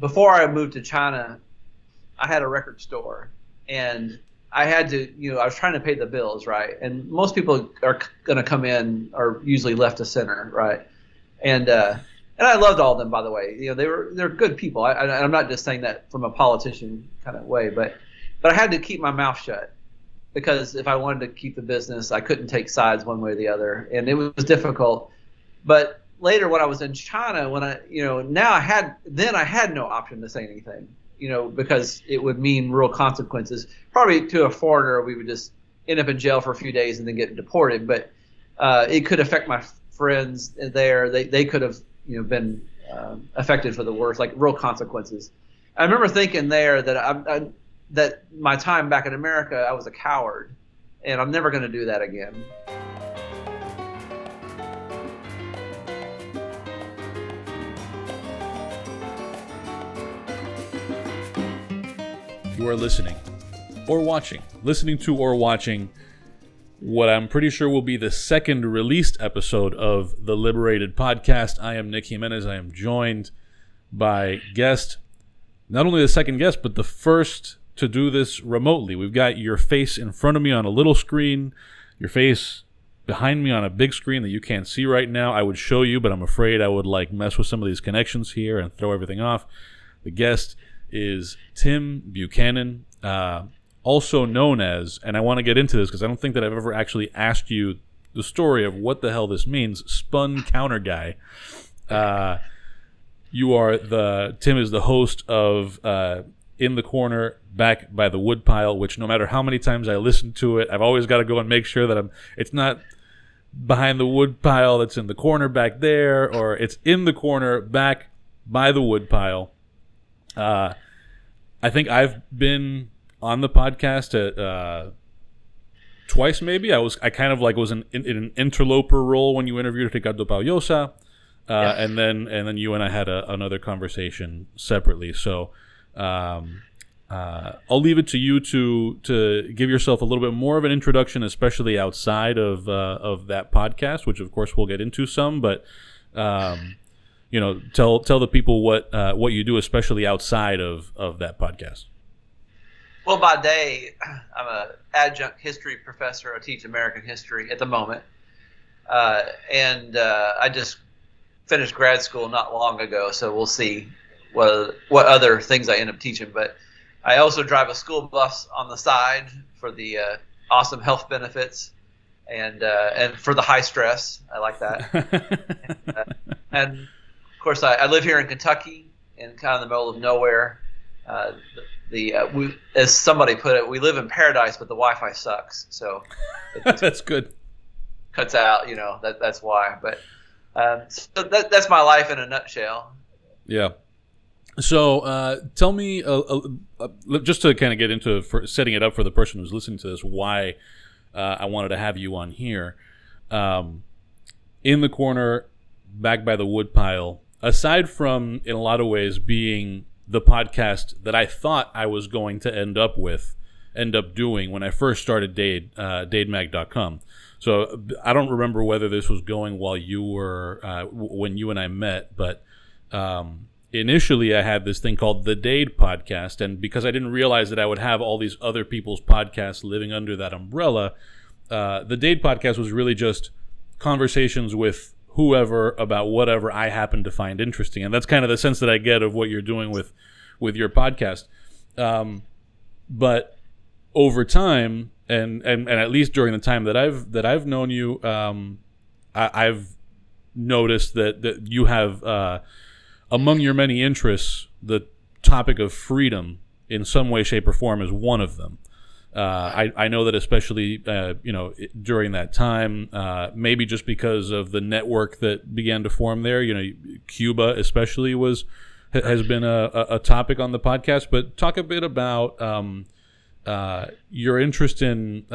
before I moved to China, I had a record store, and I had to, I was trying to pay the bills, right? And most people are going to come in are usually left to center, right? And I loved all of them, by the way. They're good people. I'm not just saying that from a politician kind of way, but I had to keep my mouth shut, because if I wanted to keep the business, I couldn't take sides one way or the other, and it was difficult. But later, when I was in China, when I had no option to say anything, because it would mean real consequences. Probably to a foreigner, we would just end up in jail for a few days and then get deported. But it could affect my friends there. They could have been affected for the worst, like real consequences. I remember thinking there that that my time back in America, I was a coward, and I'm never going to do that again. You are listening to or watching what I'm pretty sure will be the second released episode of the Liberated Podcast. I am Nick Jiménez. I am joined by guest, not only the second guest, but the first to do this remotely. We've got your face in front of me on a little screen, your face behind me on a big screen that you can't see right now. I would show you, but I'm afraid I would mess with some of these connections here and throw everything off. The guest is Tim Buchanan, also known as, and I want to get into this because I don't think that I've ever actually asked you the story of what the hell this means, Spun Counterguy. Tim is the host of In the Corner, Back by the Woodpile, which no matter how many times I listen to it, I've always got to go and make sure that it's not behind the woodpile that's in the corner back there, or it's in the corner back by the woodpile. I think I've been on the podcast twice, maybe. I kind of was in an interloper role when you interviewed Ricardo Paullosa, yes. and then you and I had another conversation separately. So I'll leave it to you to give yourself a little bit more of an introduction, especially outside of that podcast, which of course we'll get into some, but. Tell the people what you do, especially outside of that podcast. Well, by day, I'm an adjunct history professor. I teach American history at the moment, and I just finished grad school not long ago. So we'll see what other things I end up teaching. But I also drive a school bus on the side for the awesome health benefits, and for the high stress. I like that, and of course, I live here in Kentucky, in kind of the middle of nowhere. As somebody put it, we live in paradise, but the Wi-Fi sucks. So that's good. Cuts out, that's why. But so that's my life in a nutshell. Yeah. So tell me, just to kind of get into setting it up for the person who's listening to this, why I wanted to have you on here. In the Corner, Back by the Woodpile. Aside from, in a lot of ways, being the podcast that I thought I was going to end up doing when I first started DADE, DADEmag.com. So I don't remember whether this was going while you were, when you and I met, but initially I had this thing called the DADE Podcast, and because I didn't realize that I would have all these other people's podcasts living under that umbrella, the DADE Podcast was really just conversations with whoever about whatever I happen to find interesting, and that's kind of the sense that I get of what you're doing with your podcast. But over time, and at least during the time that I've known you, I've noticed that you have among your many interests, the topic of freedom in some way, shape, or form is one of them. I know that especially, during that time, maybe just because of the network that began to form there, Cuba especially has been a topic on the podcast. But talk a bit about your interest in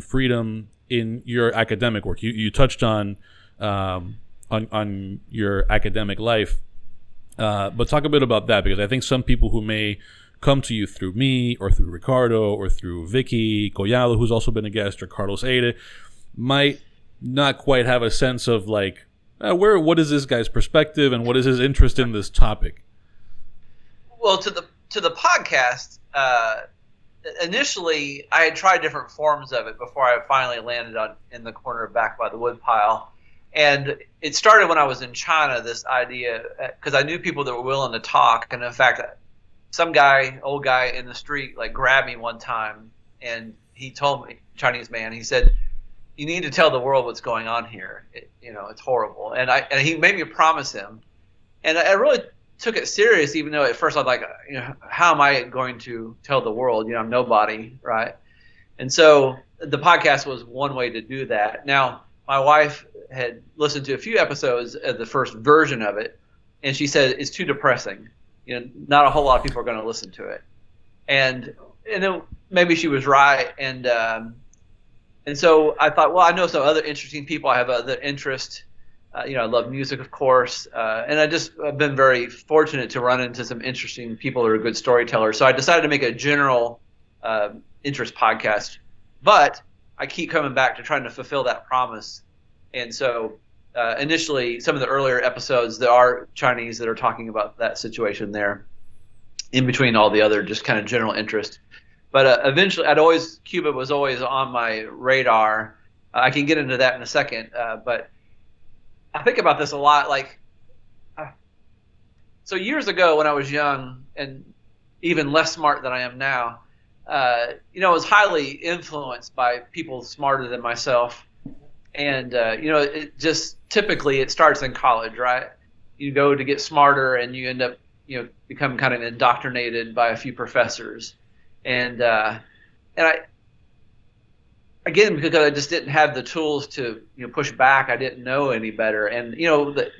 freedom in your academic work. You touched on your academic life, but talk a bit about that, because I think some people who may come to you through me or through Ricardo or through Vicky Collado, who's also been a guest, or Carlos Ade, might not quite have a sense of what is this guy's perspective and what is his interest in this topic? well, to the podcast. Initially, I had tried different forms of it before I finally landed in the corner back by the Woodpile. And it started when I was in China, this idea, because I knew people that were willing to talk. And in fact, some old guy in the street, like grabbed me one time, and he told me, Chinese man, he said, "You need to tell the world what's going on here. It's horrible." And he made me promise him. And I really took it serious, even though at first I was like, how am I going to tell the world? I'm nobody, right? And so the podcast was one way to do that. Now, my wife had listened to a few episodes of the first version of it, and she said it's too depressing. Not a whole lot of people are going to listen to it. And then maybe she was right. And so I thought, well, I know some other interesting people. I have other interests. I love music, of course, and I've been very fortunate to run into some interesting people who are good storytellers. So I decided to make a general interest podcast, but I keep coming back to trying to fulfill that promise. And so initially, some of the earlier episodes, there are Chinese that are talking about that situation there, in between all the other just kind of general interest. But eventually, Cuba was always on my radar. I can get into that in a second, but I think about this a lot. So years ago when I was young and even less smart than I am now, I was highly influenced by people smarter than myself. And, it just typically it starts in college, right? You go to get smarter and you end up, become kind of indoctrinated by a few professors. And again, because I just didn't have the tools to push back. I didn't know any better, and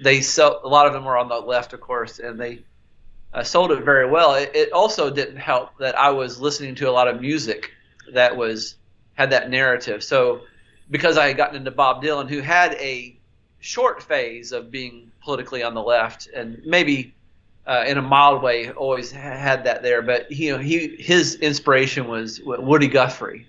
they sell. A lot of them were on the left, of course, and they sold it very well. It also didn't help that I was listening to a lot of music that had that narrative. So because I had gotten into Bob Dylan, who had a short phase of being politically on the left, and maybe in a mild way always had that there, but his inspiration was Woody Guthrie,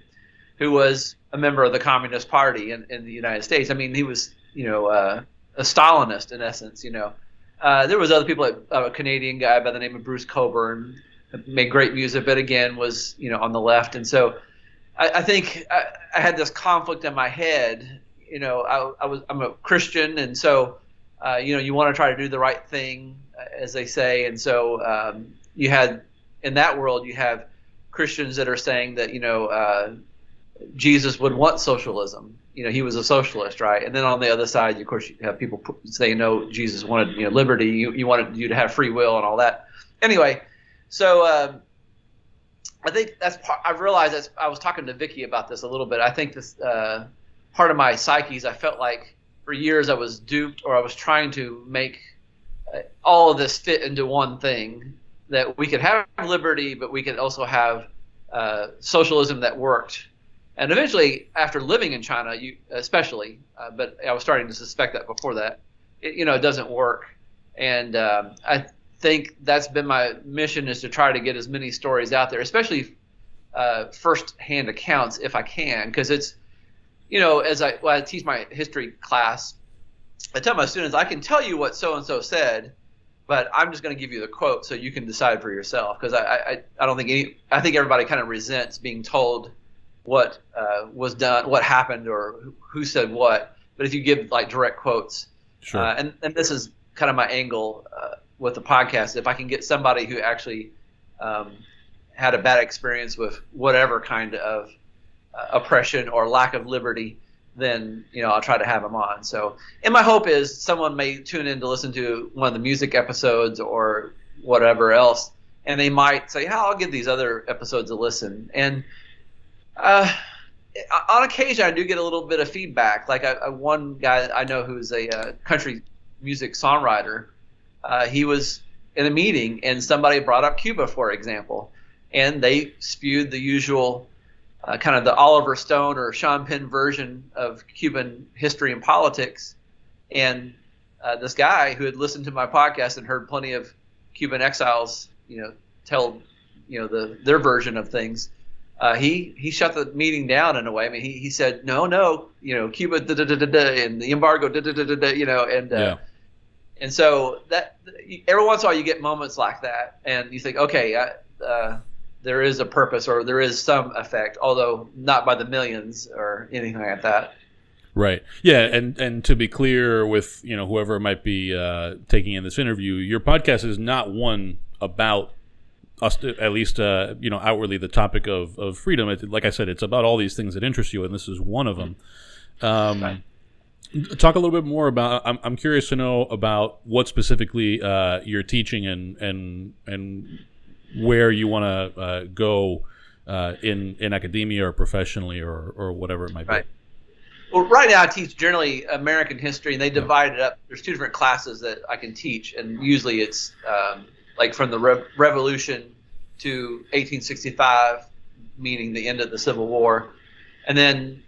who was a member of the Communist Party in the United States. I mean, he was, a Stalinist in essence. There was other people, a Canadian guy by the name of Bruce Cockburn, made great music, but again was, on the left. And so I think I had this conflict in my head. I'm a Christian, and so you want to try to do the right thing, as they say. And so you had in that world you have Christians that are saying that Jesus would want socialism. He was a socialist, right? And then on the other side, of course, you have people saying, no, Jesus wanted liberty. You wanted you to have free will and all that. Anyway, so I think I've realized that I was talking to Vicky about this a little bit. I think this part of my psyche is I felt like for years I was duped, or I was trying to make all of this fit into one thing, that we could have liberty, but we could also have socialism that worked. And eventually, after living in China, especially, but I was starting to suspect that before that, it doesn't work. And I think that's been my mission, is to try to get as many stories out there, especially first-hand accounts if I can, because it's, as I teach my history class, I tell my students, I can tell you what so-and-so said, but I'm just going to give you the quote so you can decide for yourself, because I don't think I think everybody kind of resents being told what was done, what happened, or who said what. But if you give direct quotes, sure. And this is kind of my angle with the podcast. If I can get somebody who actually had a bad experience with whatever kind of oppression or lack of liberty, then I'll try to have them on. So, and my hope is someone may tune in to listen to one of the music episodes or whatever else, and they might say, I'll give these other episodes a listen. And on occasion, I do get a little bit of feedback. Like one guy I know who's a country music songwriter, he was in a meeting and somebody brought up Cuba, for example, and they spewed the usual kind of the Oliver Stone or Sean Penn version of Cuban history and politics. And this guy who had listened to my podcast and heard plenty of Cuban exiles, tell their version of things. He shut the meeting down in a way. I mean, he said, no, Cuba, and the embargo, and And so that every once in a while you get moments like that, and you think, okay, there is a purpose or there is some effect, although not by the millions or anything like that. Right. Yeah. And to be clear with, whoever might be taking in this interview, your podcast is not one about us, at least, outwardly the topic of freedom. Like I said, it's about all these things that interest you, and this is one of them. Right. Talk a little bit more about. I'm curious to know about what specifically you're teaching and where you want to go in academia or professionally or whatever it might be. Well, right now I teach generally American history, and they divide it up. There's two different classes that I can teach, and usually it's like from the Revolution to 1865, meaning the end of the Civil War, and then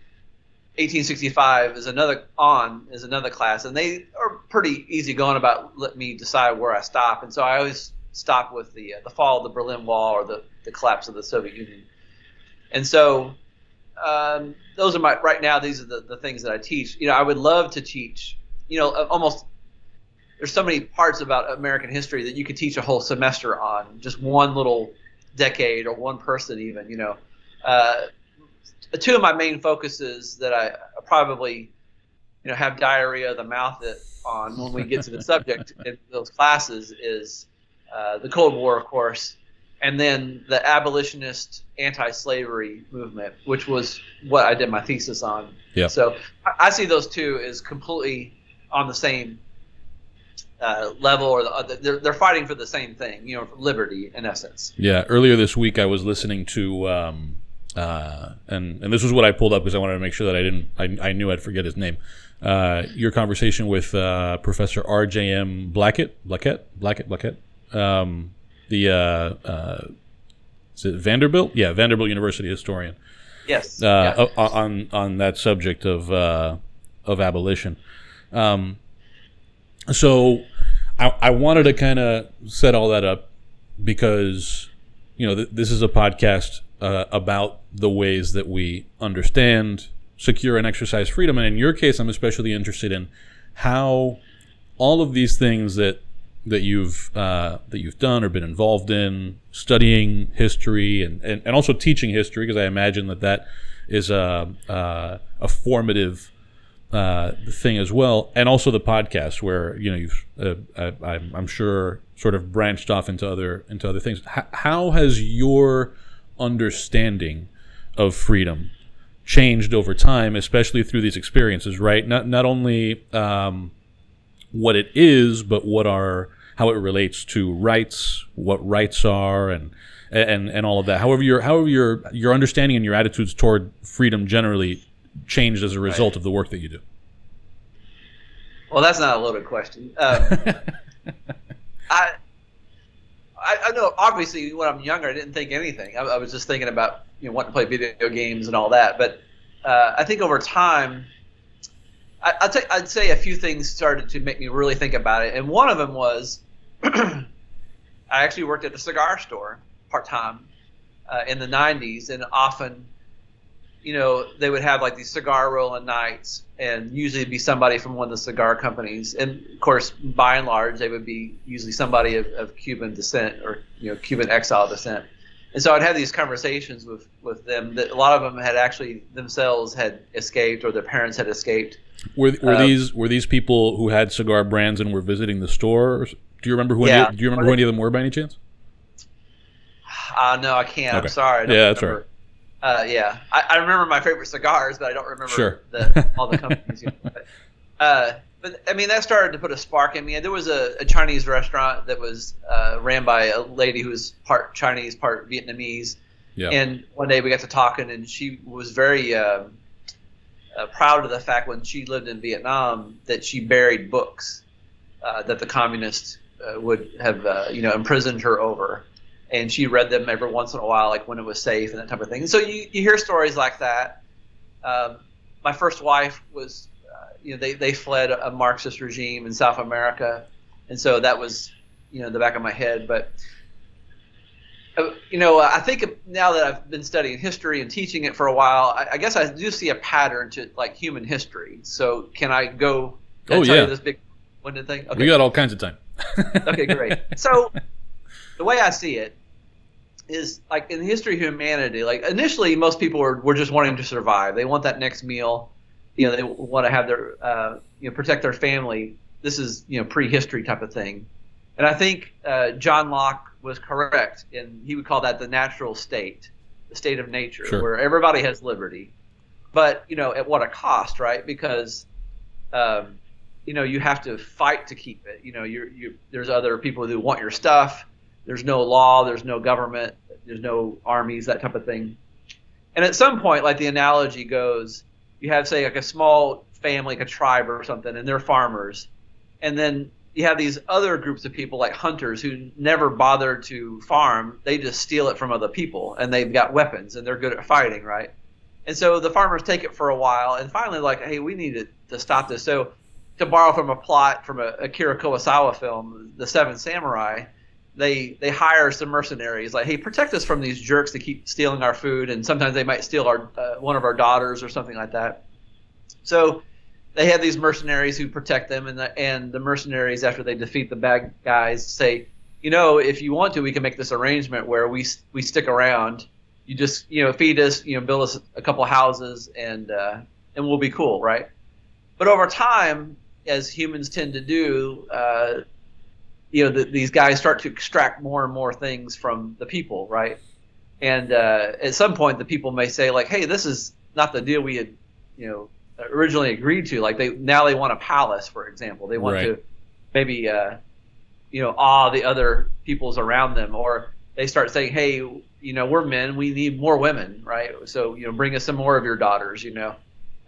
1865 is another class, and they are pretty easy going about letting me decide where I stop, and so I always stop with the fall of the Berlin Wall or the collapse of the Soviet Union, and so. Those are right now, these are the things that I teach. I would love to teach, almost, there's so many parts about American history that you could teach a whole semester on, just one little decade or one person even, two of my main focuses that I probably, have diarrhea of the mouth on when we get to the subject in those classes is the Cold War, of course, and then the abolitionist anti-slavery movement, which was what I did my thesis on. Yeah. So I see those two as completely on the same level, or they're fighting for the same thing, for liberty in essence. Yeah. Earlier this week, I was listening to, and this was what I pulled up because I wanted to make sure that I knew I'd forget his name. Your conversation with Professor R.J.M. Blackett. Is it Vanderbilt? Yeah, Vanderbilt University historian. Yes. On that subject of abolition. So I wanted to kind of set all that up because this is a podcast about the ways that we understand, secure, and exercise freedom. And in your case, I'm especially interested in how all of these things that you've done or been involved in, studying history and also teaching history, because I imagine that is a formative thing as well, and also the podcast where you've I'm sure sort of branched off into other things. How has your understanding of freedom changed over time, especially through these experiences? Right, not only what it is, but how it relates to rights, what rights are, and all of that. However, your understanding and your attitudes toward freedom generally changed as a result of the work that you do. Well, that's not a loaded question. I know, obviously, when I'm younger, I didn't think anything. I was just thinking about wanting to play video games and all that. But I think over time, I'd say a few things started to make me really think about it, and one of them was I actually worked at a cigar store part-time in the 90s, and often, they would have like these cigar rolling nights, and usually it'd be somebody from one of the cigar companies, and of course, by and large, they would be usually somebody of Cuban descent or Cuban exile descent. And so I'd have these conversations with them that a lot of them had actually themselves had escaped, or their parents had escaped. Were these people who had cigar brands and were visiting the store? Do you remember who? Yeah. Do you remember who any of them were by any chance? No, I can't. Okay. I'm sorry. That's right. I remember my favorite cigars, but I don't remember all the companies. But I mean, that started to put a spark in me. There was a Chinese restaurant that was ran by a lady who was part Chinese, part Vietnamese. Yeah. And one day we got to talking, and she was very proud of the fact when she lived in Vietnam that she buried books that the communists would have imprisoned her over, and she read them every once in a while, like when it was safe and that type of thing. And so you hear stories like that. My first wife was, they fled a Marxist regime in South America, and so that was, in the back of my head. But I think now that I've been studying history and teaching it for a while, I guess I do see a pattern to like human history. So can I go tell you this big? When did they? Okay. We got all kinds of time. Okay, great. So the way I see it is like in the history of humanity, like initially most people were just wanting to survive. They want that next meal. They want to have their, protect their family. This is, prehistory type of thing. And I think John Locke was correct, and he would call that the natural state, the state of nature, sure, where everybody has liberty. But, at what a cost, right? Because, you have to fight to keep it. There's other people who want your stuff. There's no law. There's no government. There's no armies, that type of thing. And at some point, like the analogy goes, you have, say, like a small family, like a tribe or something, and they're farmers. And then you have these other groups of people like hunters who never bother to farm. They just steal it from other people, and they've got weapons, and they're good at fighting, right? And so the farmers take it for a while, and finally like, hey, we need to stop this. So to borrow from a plot from a Akira Kurosawa film, The Seven Samurai, they hire some mercenaries, like, hey, protect us from these jerks that keep stealing our food, and sometimes they might steal our one of our daughters or something like that. So they have these mercenaries who protect them, and the mercenaries, after they defeat the bad guys, say, if you want to, we can make this arrangement where we stick around. You just feed us, build us a couple houses, and we'll be cool, right? But over time, as humans tend to do, these guys start to extract more and more things from the people, right? And at some point, the people may say, like, hey, this is not the deal we had, originally agreed to. Like they want a palace, for example. They want right. to maybe, awe the other peoples around them, or they start saying, hey, we're men, we need more women, right? So, bring us some more of your daughters,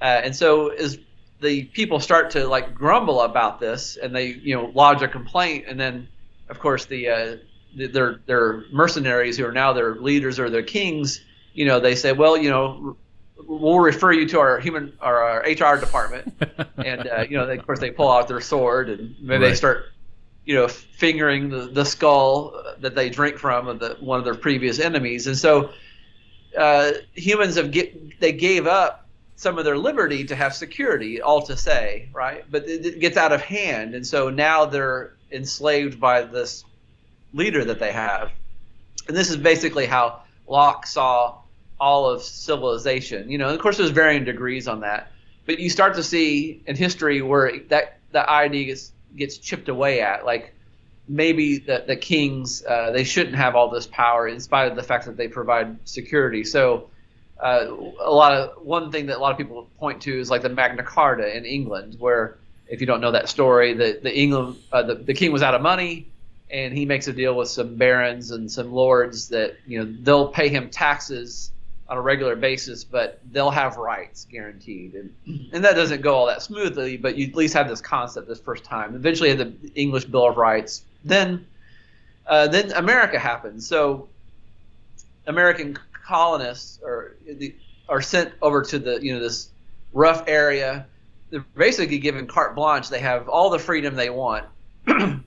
and so as the people start to like grumble about this, and they lodge a complaint, and then of course their mercenaries who are now their leaders or their kings, they say, well, we'll refer you to our HR department, and of course they pull out their sword, and maybe they start fingering the skull that they drink from of one of their previous enemies. And so humans they gave up some of their liberty to have security, all to say, right? But it gets out of hand, and so now they're enslaved by this leader that they have. And this is basically how Locke saw all of civilization. And of course there's varying degrees on that, but you start to see in history where that idea gets chipped away at. Like maybe the kings, they shouldn't have all this power in spite of the fact that they provide security. So one thing that a lot of people point to is like the Magna Carta in England, where if you don't know that story, the king was out of money, and he makes a deal with some barons and some lords that they'll pay him taxes on a regular basis, but they'll have rights guaranteed, and that doesn't go all that smoothly. But you at least have this concept this first time. Eventually, the English Bill of Rights. Then America happens. So American colonists are sent over to this rough area. They're basically given carte blanche. They have all the freedom they want, and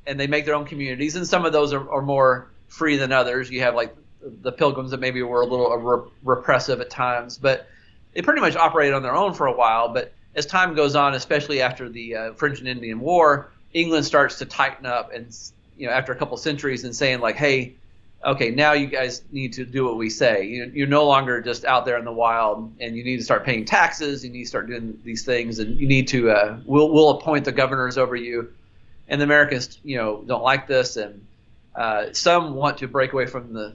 they make their own communities. And some of those are more free than others. You have like the Pilgrims that maybe were a little repressive at times, but they pretty much operated on their own for a while. But as time goes on, especially after the French and Indian War, England starts to tighten up, and after a couple centuries, and saying like, hey, okay, now you guys need to do what we say. You're no longer just out there in the wild, and you need to start paying taxes. You need to start doing these things, and you need to we'll appoint the governors over you. And the Americans don't like this, and some want to break away from the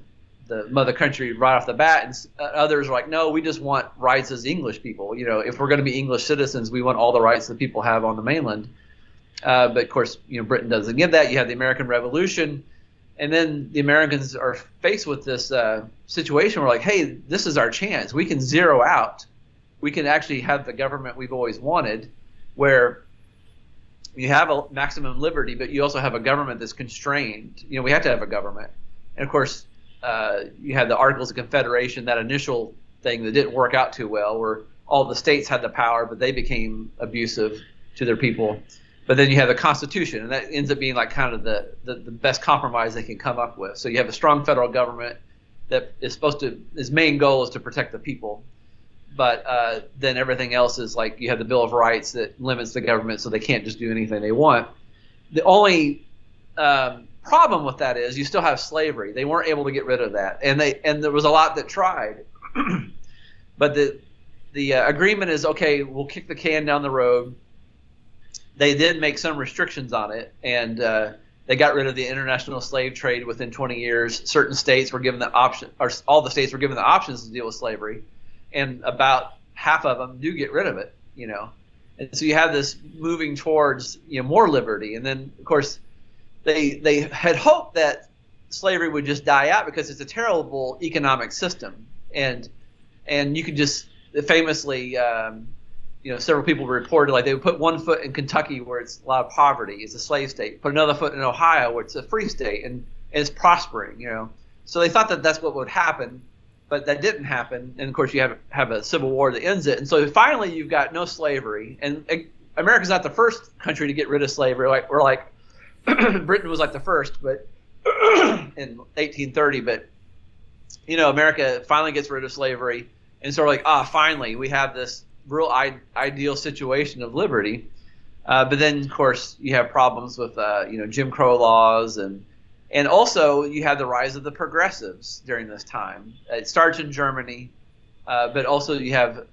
mother country right off the bat, and others are like, no, we just want rights as English people. If we're going to be English citizens, we want all the rights that people have on the mainland. But of course, Britain doesn't give that. You have the American Revolution, and then the Americans are faced with this situation where like, hey, this is our chance. We can zero out. We can actually have the government we've always wanted, where you have a maximum liberty, but you also have a government that's constrained. We have to have a government, and of course, you had the Articles of Confederation, that initial thing that didn't work out too well, where all the states had the power, but they became abusive to their people. But then you have the Constitution, and that ends up being like kind of the best compromise they can come up with. So you have a strong federal government that is its main goal is to protect the people. but then everything else is like you have the Bill of Rights that limits the government, so they can't just do anything they want. The only problem with that is you still have slavery. They weren't able to get rid of that, and there was a lot that tried, but the agreement is okay. We'll kick the can down the road. They did make some restrictions on it, and they got rid of the international slave trade within 20 years. Certain states were given the option, or all the states were given the options to deal with slavery, and about half of them do get rid of it. And so you have this moving towards more liberty, and then of course they had hoped that slavery would just die out because it's a terrible economic system, and you could just famously several people reported like they would put one foot in Kentucky where it's a lot of poverty, it's a slave state, put another foot in Ohio where it's a free state and it's prospering, so they thought that that's what would happen, but that didn't happen, and of course you have a civil war that ends it, and so finally you've got no slavery, and America's not the first country to get rid of slavery. Like we're like Britain was like the first, but in 1830, but America finally gets rid of slavery, and so we're like, finally we have this real ideal situation of liberty, but then of course you have problems with Jim Crow laws, and also you have the rise of the progressives during this time. It starts in Germany, but also you have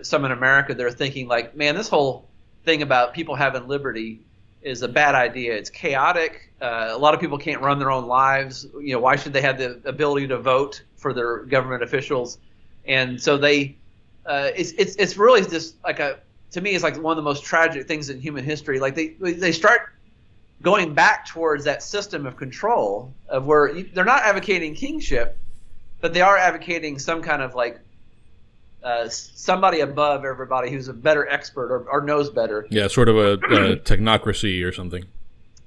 some in America that are thinking like, man, this whole thing about people having liberty is a bad idea. It's chaotic. A lot of people can't run their own lives. Why should they have the ability to vote for their government officials? And so they, it's really just like to me, it's like one of the most tragic things in human history. Like they start going back towards that system of control of where they're not advocating kingship, but they are advocating some kind of like somebody above everybody who's a better expert or knows better. Yeah, sort of a technocracy or something.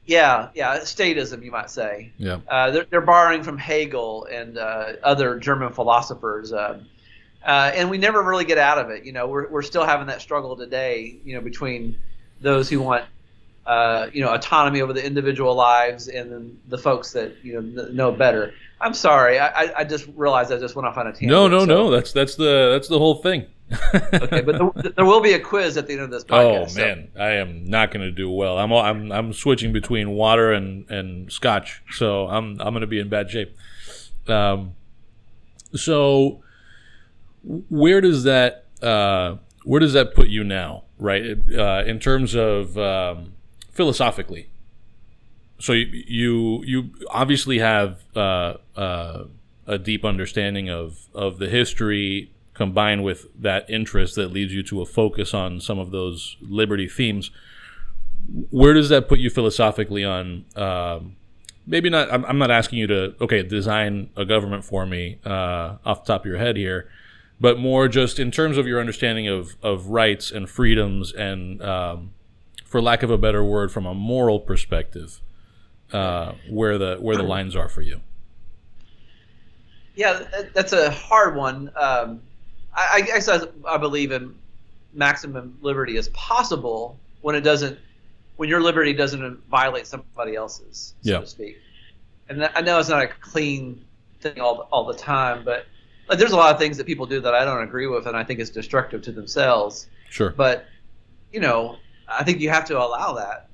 Yeah, statism, you might say. Yeah. They're borrowing from Hegel and other German philosophers, and we never really get out of it. We're still having that struggle today. Between those who want autonomy over the individual lives and then the folks that know better. I'm sorry, I just realized I just went off on a tangent. No. That's the whole thing. Okay, but there will be a quiz at the end of this podcast. Oh man, I am not going to do well. I'm switching between water and scotch, so I'm going to be in bad shape. So where does that put you now, right? In terms of philosophically. So you obviously have a deep understanding of the history combined with that interest that leads you to a focus on some of those liberty themes. Where does that put you philosophically on maybe not, I'm not asking you to, design a government for me off the top of your head here, but more just in terms of your understanding of rights and freedoms and, for lack of a better word, from a moral perspective, where the lines are for you. Yeah, that's a hard one. I guess I believe in maximum liberty as possible when your liberty doesn't violate somebody else's, so to speak. And I know it's not a clean thing all the time, but there's a lot of things that people do that I don't agree with, and I think it's destructive to themselves. Sure. But I think you have to allow that.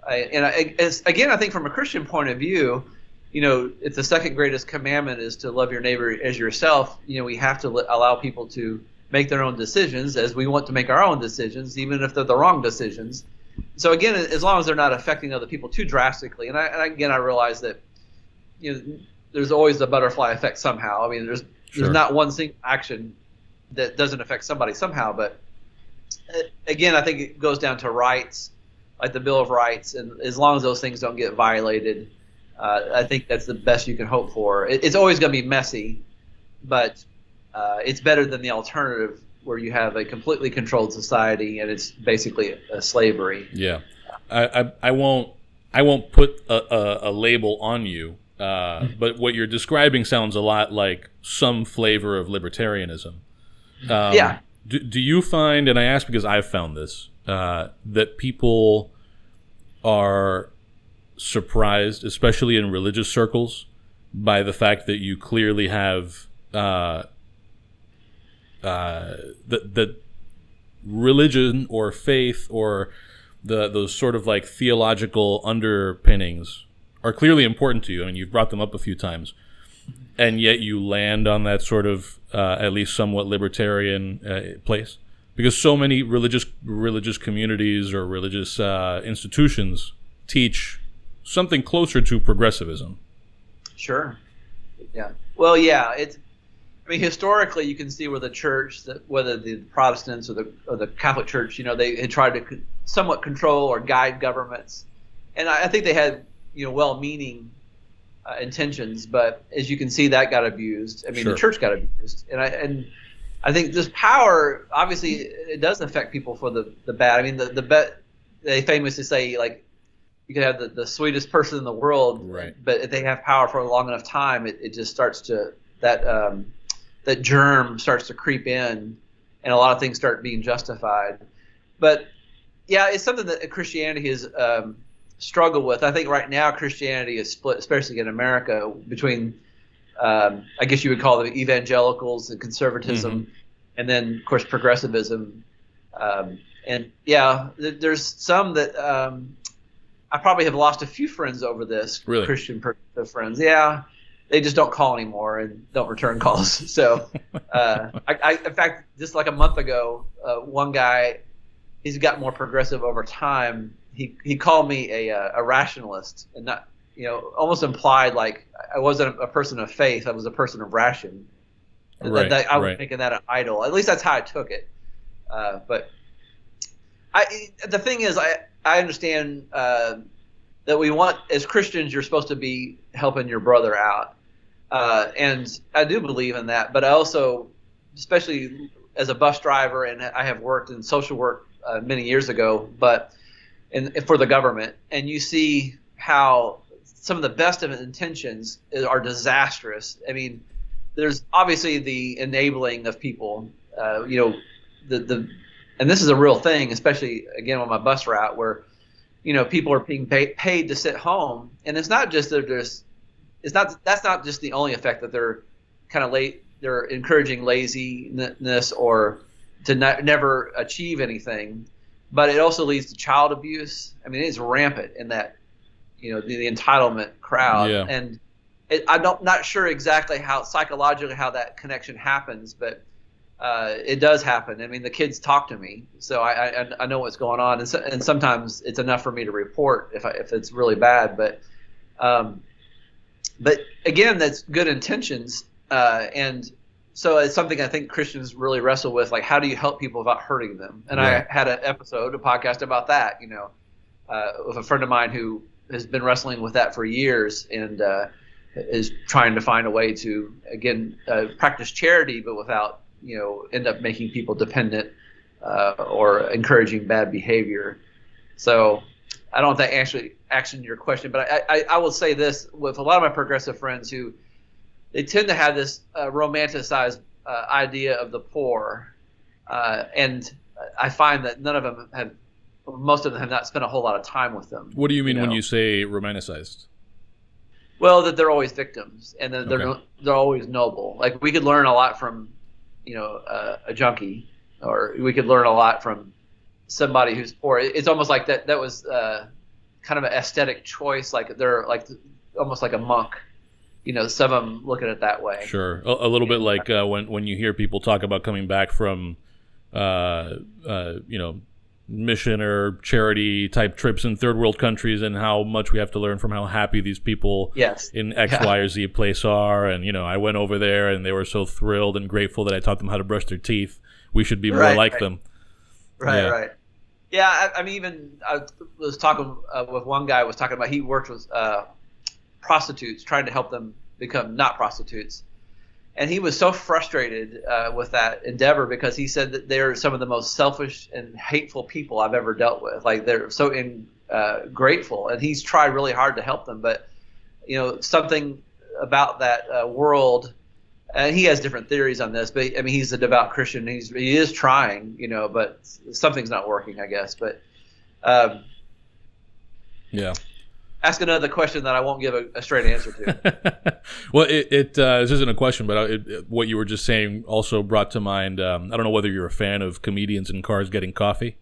I think from a Christian point of view, if the second greatest commandment is to love your neighbor as yourself, we have to allow people to make their own decisions as we want to make our own decisions, even if they're the wrong decisions. So again, as long as they're not affecting other people too drastically, and I realize that there's always the butterfly effect somehow. I mean, there's not one single action that doesn't affect somebody somehow, but again, I think it goes down to rights, like the Bill of Rights, and as long as those things don't get violated, I think that's the best you can hope for. It's always going to be messy, but it's better than the alternative where you have a completely controlled society and it's basically a slavery. Yeah, I won't put a label on you, but what you're describing sounds a lot like some flavor of libertarianism. Yeah. Do you find, and I ask because I've found this, that people are surprised, especially in religious circles, by the fact that you clearly have that religion or faith or those sort of like theological underpinnings are clearly important to you. I mean, you've brought them up a few times, and yet you land on that sort of at least somewhat libertarian place, because so many religious communities or religious institutions teach something closer to progressivism. Sure. Yeah. Well, yeah. I mean, historically, you can see where the church, whether the Protestants or the Catholic Church, they had tried to somewhat control or guide governments, and I think they had well-meaning intentions, but as you can see, that got abused. I mean, Sure. The church got abused, and I think this power, obviously, it does affect people for the bad. I mean, they famously say, like, you could have the sweetest person in the world, Right. but if they have power for a long enough time, it just starts to that germ starts to creep in, and a lot of things start being justified. But yeah, it's something that Christianity has struggled with. I think right now Christianity is split, especially in America, between I guess you would call them evangelicals and conservatism, and then of course progressivism. And yeah, there's some that I probably have lost a few friends over this. Really? Christian progressive friends. Yeah. They just don't call anymore and don't return calls. So, I in fact, just like a month ago, one guy, he's got more progressive over time. He called me a rationalist, and not, almost implied like I wasn't a person of faith. I was a person of ration. Right, that I was right. making that an idol. At least that's how I took it. But the thing is, I understand that we want, as Christians, you're supposed to be helping your brother out. And I do believe in that, but I also, especially as a bus driver, and I have worked in social work many years ago, but for the government, and you see how some of the best of intentions are disastrous. I mean, there's obviously the enabling of people, and this is a real thing, especially again on my bus route, where people are being paid to sit home, and it's not just that's not just the only effect that they're kind of they're encouraging laziness or to never achieve anything, but it also leads to child abuse. I mean, it's rampant in that the entitlement crowd. Yeah. And I'm not sure exactly how psychologically how that connection happens, but it does happen. I mean, the kids talk to me, so I know what's going on, and sometimes it's enough for me to report if it's really bad. But again, that's good intentions, and so it's something I think Christians really wrestle with. Like, how do you help people without hurting them? And Right. I had a podcast about that. With a friend of mine who has been wrestling with that for years and is trying to find a way to again practice charity, but without end up making people dependent or encouraging bad behavior. So I don't know if that actually answered your question, but I will say this with a lot of my progressive friends who they tend to have this romanticized idea of the poor, and I find that most of them have not spent a whole lot of time with them. What do you mean when you say romanticized? Well, that they're always victims, and that Okay. they're always noble. Like, we could learn a lot from a junkie, or we could learn a lot from somebody who's poor. It's almost like that was kind of an aesthetic choice. Like, they're like almost like a monk. Some of them look at it that way. Sure, a little bit like when you hear people talk about coming back from, mission or charity type trips in third world countries, and how much we have to learn from how happy these people Yes. in X, Yeah. Y, or Z place are. And I went over there and they were so thrilled and grateful that I taught them how to brush their teeth. We should be more Right, like right. them. Right, Yeah. right. Yeah, I mean, I was talking with one guy. Was talking about he worked with prostitutes, trying to help them become not prostitutes, and he was so frustrated with that endeavor because he said that they're some of the most selfish and hateful people I've ever dealt with. Like, they're so grateful, and he's tried really hard to help them, but something about that world. And he has different theories on this, but I mean, he's a devout Christian. He is trying, but something's not working, I guess. But Yeah. ask another question that I won't give a straight answer to. Well, this isn't a question, but what you were just saying also brought to mind. I don't know whether you're a fan of comedians in cars getting coffee.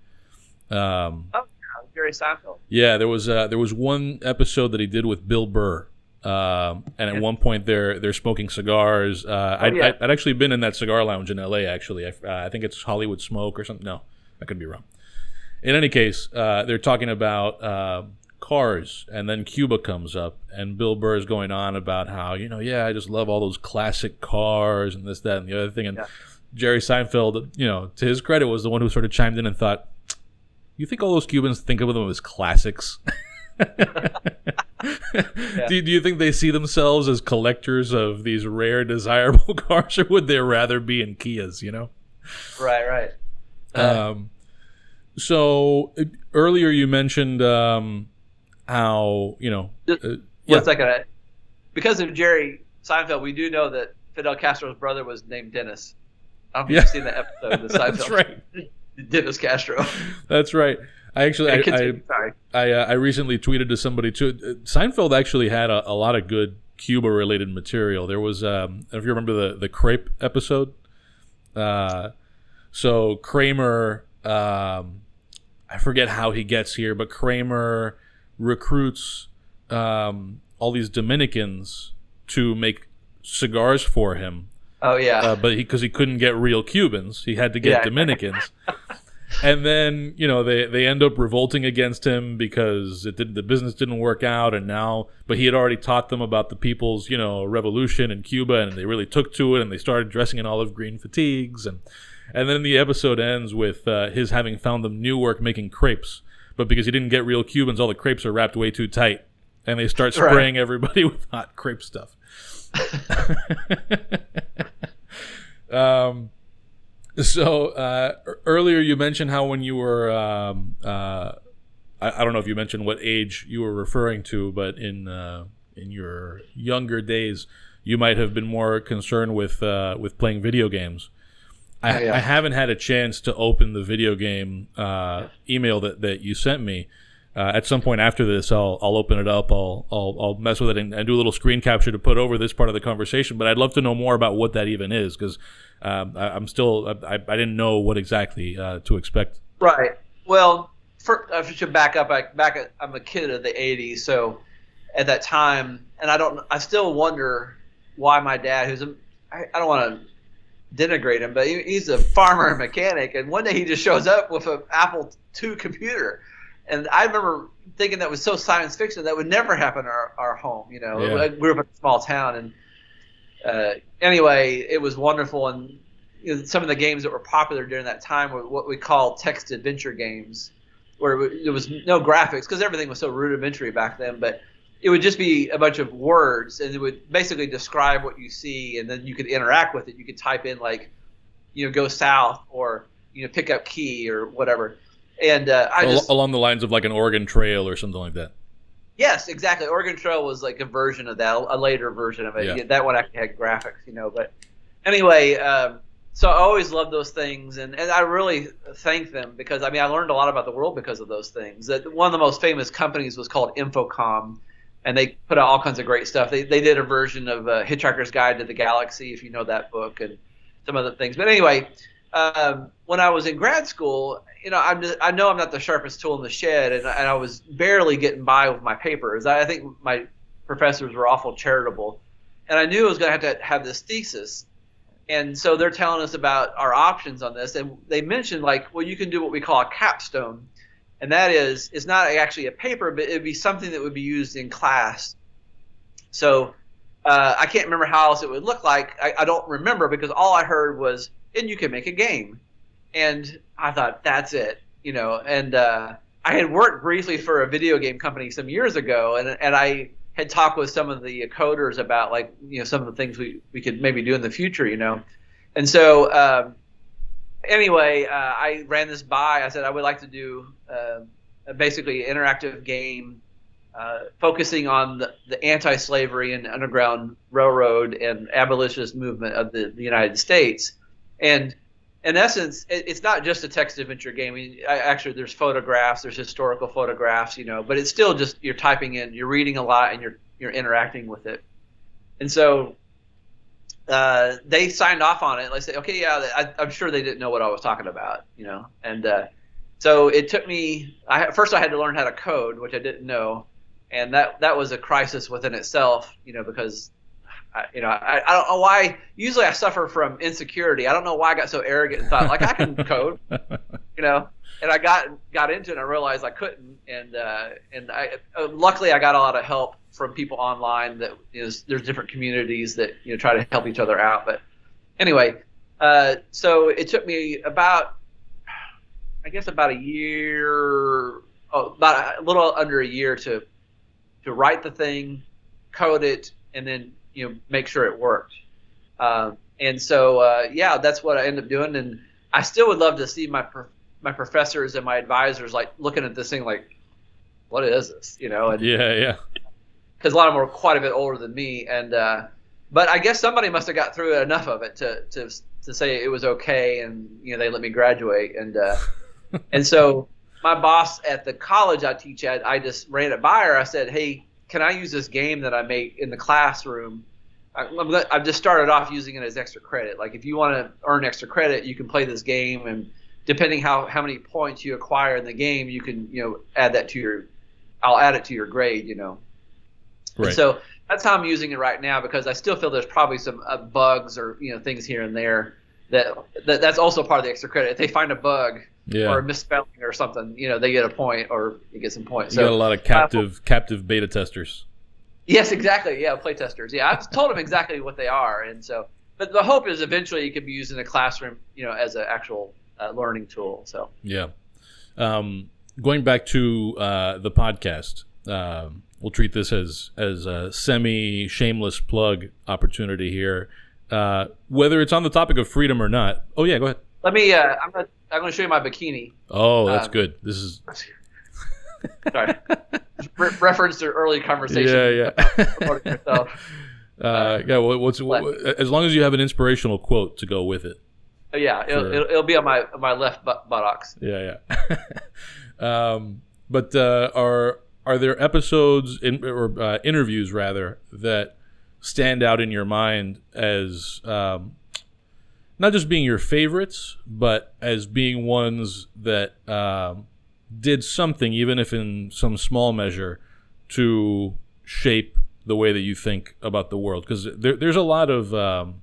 Jerry Seinfeld. Yeah, there was one episode that he did with Bill Burr, and at one point they're smoking cigars. I'd actually been in that cigar lounge in L.A. Actually, I think it's Hollywood Smoke or something. No, I could be wrong. In any case, they're talking about cars, and then Cuba comes up, and Bill Burr is going on about how, I just love all those classic cars and this, that, and the other thing. And Jerry Seinfeld, to his credit, was the one who sort of chimed in and thought, you think all those Cubans think of them as classics? Do you think they see themselves as collectors of these rare, desirable cars, or would they rather be in Kias, Right. So earlier you mentioned how, one second. Because of Jerry Seinfeld, we do know that Fidel Castro's brother was named Dennis. I don't know if you've seen that episode of the Seinfeld. That's right. Dennis Castro. That's right. I actually, I recently tweeted to somebody too. Seinfeld actually had a lot of good Cuba-related material. There was, if you remember the crepe episode. So Kramer, I forget how he gets here, but Kramer recruits all these Dominicans to make cigars for him. Oh yeah. But because he couldn't get real Cubans, he had to get Dominicans. And then they end up revolting against him because the business didn't work out, but he had already taught them about the people's revolution in Cuba, and they really took to it, and they started dressing in olive green fatigues, and then the episode ends with his having found them new work making crepes, but because he didn't get real Cubans, all the crepes are wrapped way too tight, and they start spraying everybody with hot crepe stuff. So earlier you mentioned how when you were I don't know if you mentioned what age you were referring to, but in your younger days you might have been more concerned with playing video games. I haven't had a chance to open the video game email that you sent me. At some point after this, I'll open it up. I'll mess with it and do a little screen capture to put over this part of the conversation. But I'd love to know more about what that even is, because I didn't know what exactly to expect. Right. Well, I should back up. I'm a kid of the '80s, so at that time, and I still wonder why my dad, I don't want to denigrate him, but he's a farmer and mechanic, and one day he just shows up with an Apple II computer. And I remember thinking that was so science fiction that would never happen in our home. I grew up in a small town, and anyway, it was wonderful. And some of the games that were popular during that time were what we call text adventure games, where there was no graphics because everything was so rudimentary back then. But it would just be a bunch of words, and it would basically describe what you see, and then you could interact with it. You could type in go south, or pick up key, or whatever. And along the lines of like an Oregon Trail or something like that. Yes, exactly. Oregon Trail was like a version of that, a later version of it. Yeah. That one actually had graphics, But anyway, so I always loved those things, and I really thank them because I learned a lot about the world because of those things. One of the most famous companies was called Infocom, and they put out all kinds of great stuff. They did a version of Hitchhiker's Guide to the Galaxy, if you know that book, and some other things. But anyway, when I was in grad school, I know I'm not the sharpest tool in the shed, and I was barely getting by with my papers. I think my professors were awful charitable, and I knew I was going to have this thesis. And so they're telling us about our options on this, and they mentioned you can do what we call a capstone, and that is, it's not actually a paper, but it'd be something that would be used in class. So I can't remember how else it would look like. I don't remember because all I heard was, and you can make a game. And I thought, that's it, And I had worked briefly for a video game company some years ago, and I had talked with some of the coders about some of the things we could maybe do in the future, And so anyway, I ran this by. I said I would like to do basically an interactive game focusing on the anti-slavery and Underground Railroad and abolitionist movement of the United States. And in essence, it's not just a text adventure game. I mean, actually, there's photographs, there's historical photographs, but it's still just you're typing in, you're reading a lot, and you're interacting with it. And so they signed off on it. And I said, okay, yeah, I'm sure they didn't know what I was talking about, And so it took me. First, I had to learn how to code, which I didn't know, and that was a crisis within itself, because. I don't know why. Usually, I suffer from insecurity. I don't know why I got so arrogant and thought I can code, And I got into it and I realized I couldn't. And I luckily I got a lot of help from people online. That there's different communities that try to help each other out. But anyway, so it took me about a year, about a little under a year to write the thing, code it, and then make sure it worked. And so, that's what I ended up doing. And I still would love to see my professors and my advisors looking at this thing what is this? And yeah. Because a lot of them were quite a bit older than me, and but I guess somebody must have got through enough of it to say it was okay, and they let me graduate. And and so my boss at the college I teach at, I just ran it by her. I said, hey, can I use this game that I make in the classroom? I've just started off using it as extra credit. If you want to earn extra credit, you can play this game, and depending how many points you acquire in the game, you can add that to I'll add it to your grade. Right. And so that's how I'm using it right now, because I still feel there's probably some bugs or things here and there that's also part of the extra credit. If they find a bug or a misspelling or something, they get a point or you get some points. You got a lot of captive beta testers. Yes, exactly. Yeah, play testers. Yeah, I've told them exactly what they are, and so. But the hope is eventually it can be used in a classroom, as an actual learning tool. So. Yeah. Going back to the podcast, we'll treat this as a semi-shameless plug opportunity here. Whether it's on the topic of freedom or not. Oh yeah, go ahead. Let me. I'm going to show you my bikini. Oh, that's good. This is. Sorry. Reference to early conversation. Yeah. Promoting yourself. As long as you have an inspirational quote to go with it. Yeah, it'll be on my left buttocks. Yeah. But are there episodes or interviews rather that stand out in your mind as not just being your favorites, but as being ones that did something, even if in some small measure, to shape the way that you think about the world? Because there's a lot of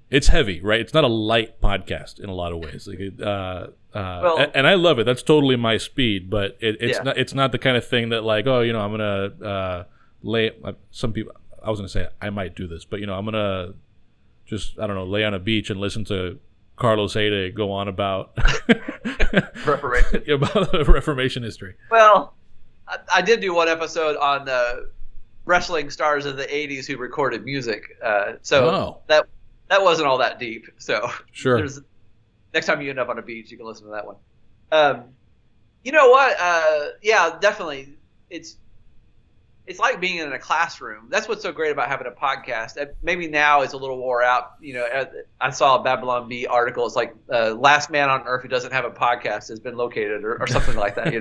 it's heavy, right? It's not a light podcast in a lot of ways. And I love it. That's totally my speed. But it's not the kind of thing that I'm gonna lay. Some people, I was gonna say I might do this, but I'm gonna just lay on a beach and listen to Carlos Haide go on about Reformation history. Well, I did do one episode on the wrestling stars of the '80s who recorded music. That wasn't all that deep. So sure. Next time you end up on a beach, you can listen to that one. You know what? Yeah, definitely. It's like being in a classroom. That's what's so great about having a podcast. Maybe now it's a little wore out. I saw a Babylon Bee article. It's like last man on earth who doesn't have a podcast has been located or something like that.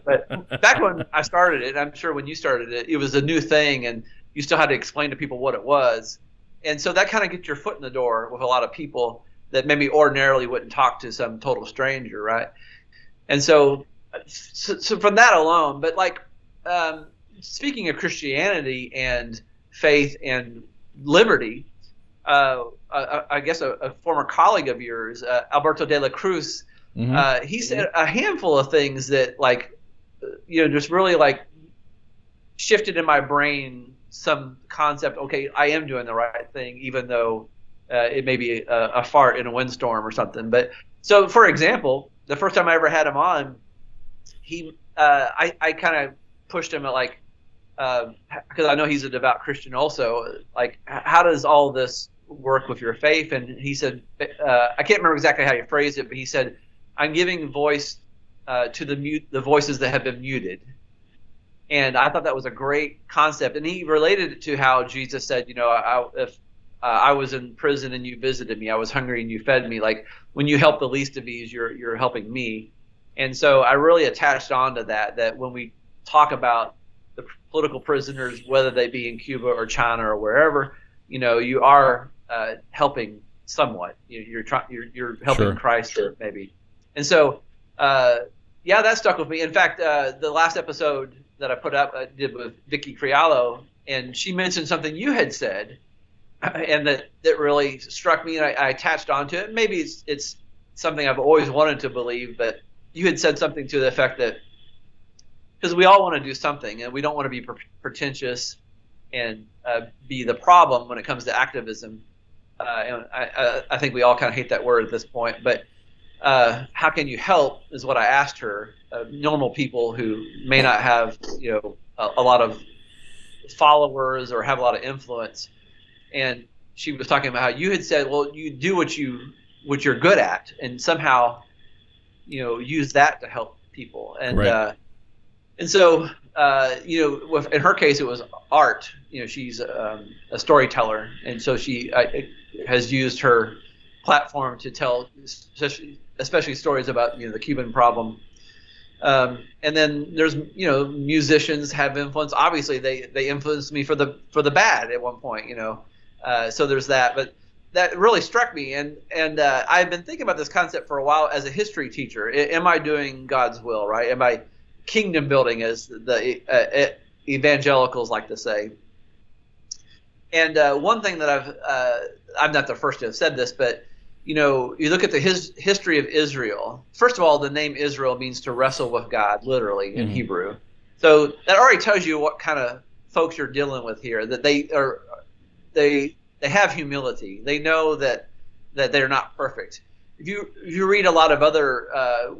But back when I started it, I'm sure when you started it, it was a new thing, and you still had to explain to people what it was. And so that kind of gets your foot in the door with a lot of people that maybe ordinarily wouldn't talk to some total stranger, right? And so from that alone, but speaking of Christianity and faith and liberty, I guess a former colleague of yours, Alberto de la Cruz, he said a handful of things that just really shifted in my brain some concept. Okay, I am doing the right thing, even though it may be a fart in a windstorm or something. But so, for example, the first time I ever had him on, I kind of pushed him at because I know he's a devout Christian also, how does all this work with your faith? And he said, I can't remember exactly how he phrased it, but he said, I'm giving voice to the voices that have been muted. And I thought that was a great concept. And he related it to how Jesus said, if I was in prison and you visited me. I was hungry and you fed me. Like when you help the least of these, you're helping me. And so I really attached on to that when we talk about the political prisoners, whether they be in Cuba or China or wherever, you are helping somewhat. You're helping Sure. Christ, or maybe. And so, that stuck with me. In fact, the last episode that I put up, I did with Vicky Criallo, and she mentioned something you had said, and that really struck me, and I attached onto it. Maybe it's something I've always wanted to believe, but you had said something to the effect that, because we all want to do something, and we don't want to be pretentious and be the problem when it comes to activism. And I think we all kind of hate that word at this point, but how can you help is what I asked her. Normal people who may not have a lot of followers or have a lot of influence, and she was talking about how you had said, well, you do what you're good at, and somehow use that to help people. And Right. And so in her case it was art. She's a storyteller, and so she has used her platform to tell especially stories about the Cuban problem. And then there's musicians have influence. Obviously they influenced me for the bad at one point. So there's that. But that really struck me, and I've been thinking about this concept for a while as a history teacher. Am I doing God's will, right? Am I kingdom building, as the evangelicals like to say? And one thing that I'm not the first to have said this, but you look at the history of Israel. First of all, the name Israel means to wrestle with God, literally in Hebrew. So that already tells you what kind of folks you're dealing with here. That they have humility. They know that they're not perfect. If you read a lot of other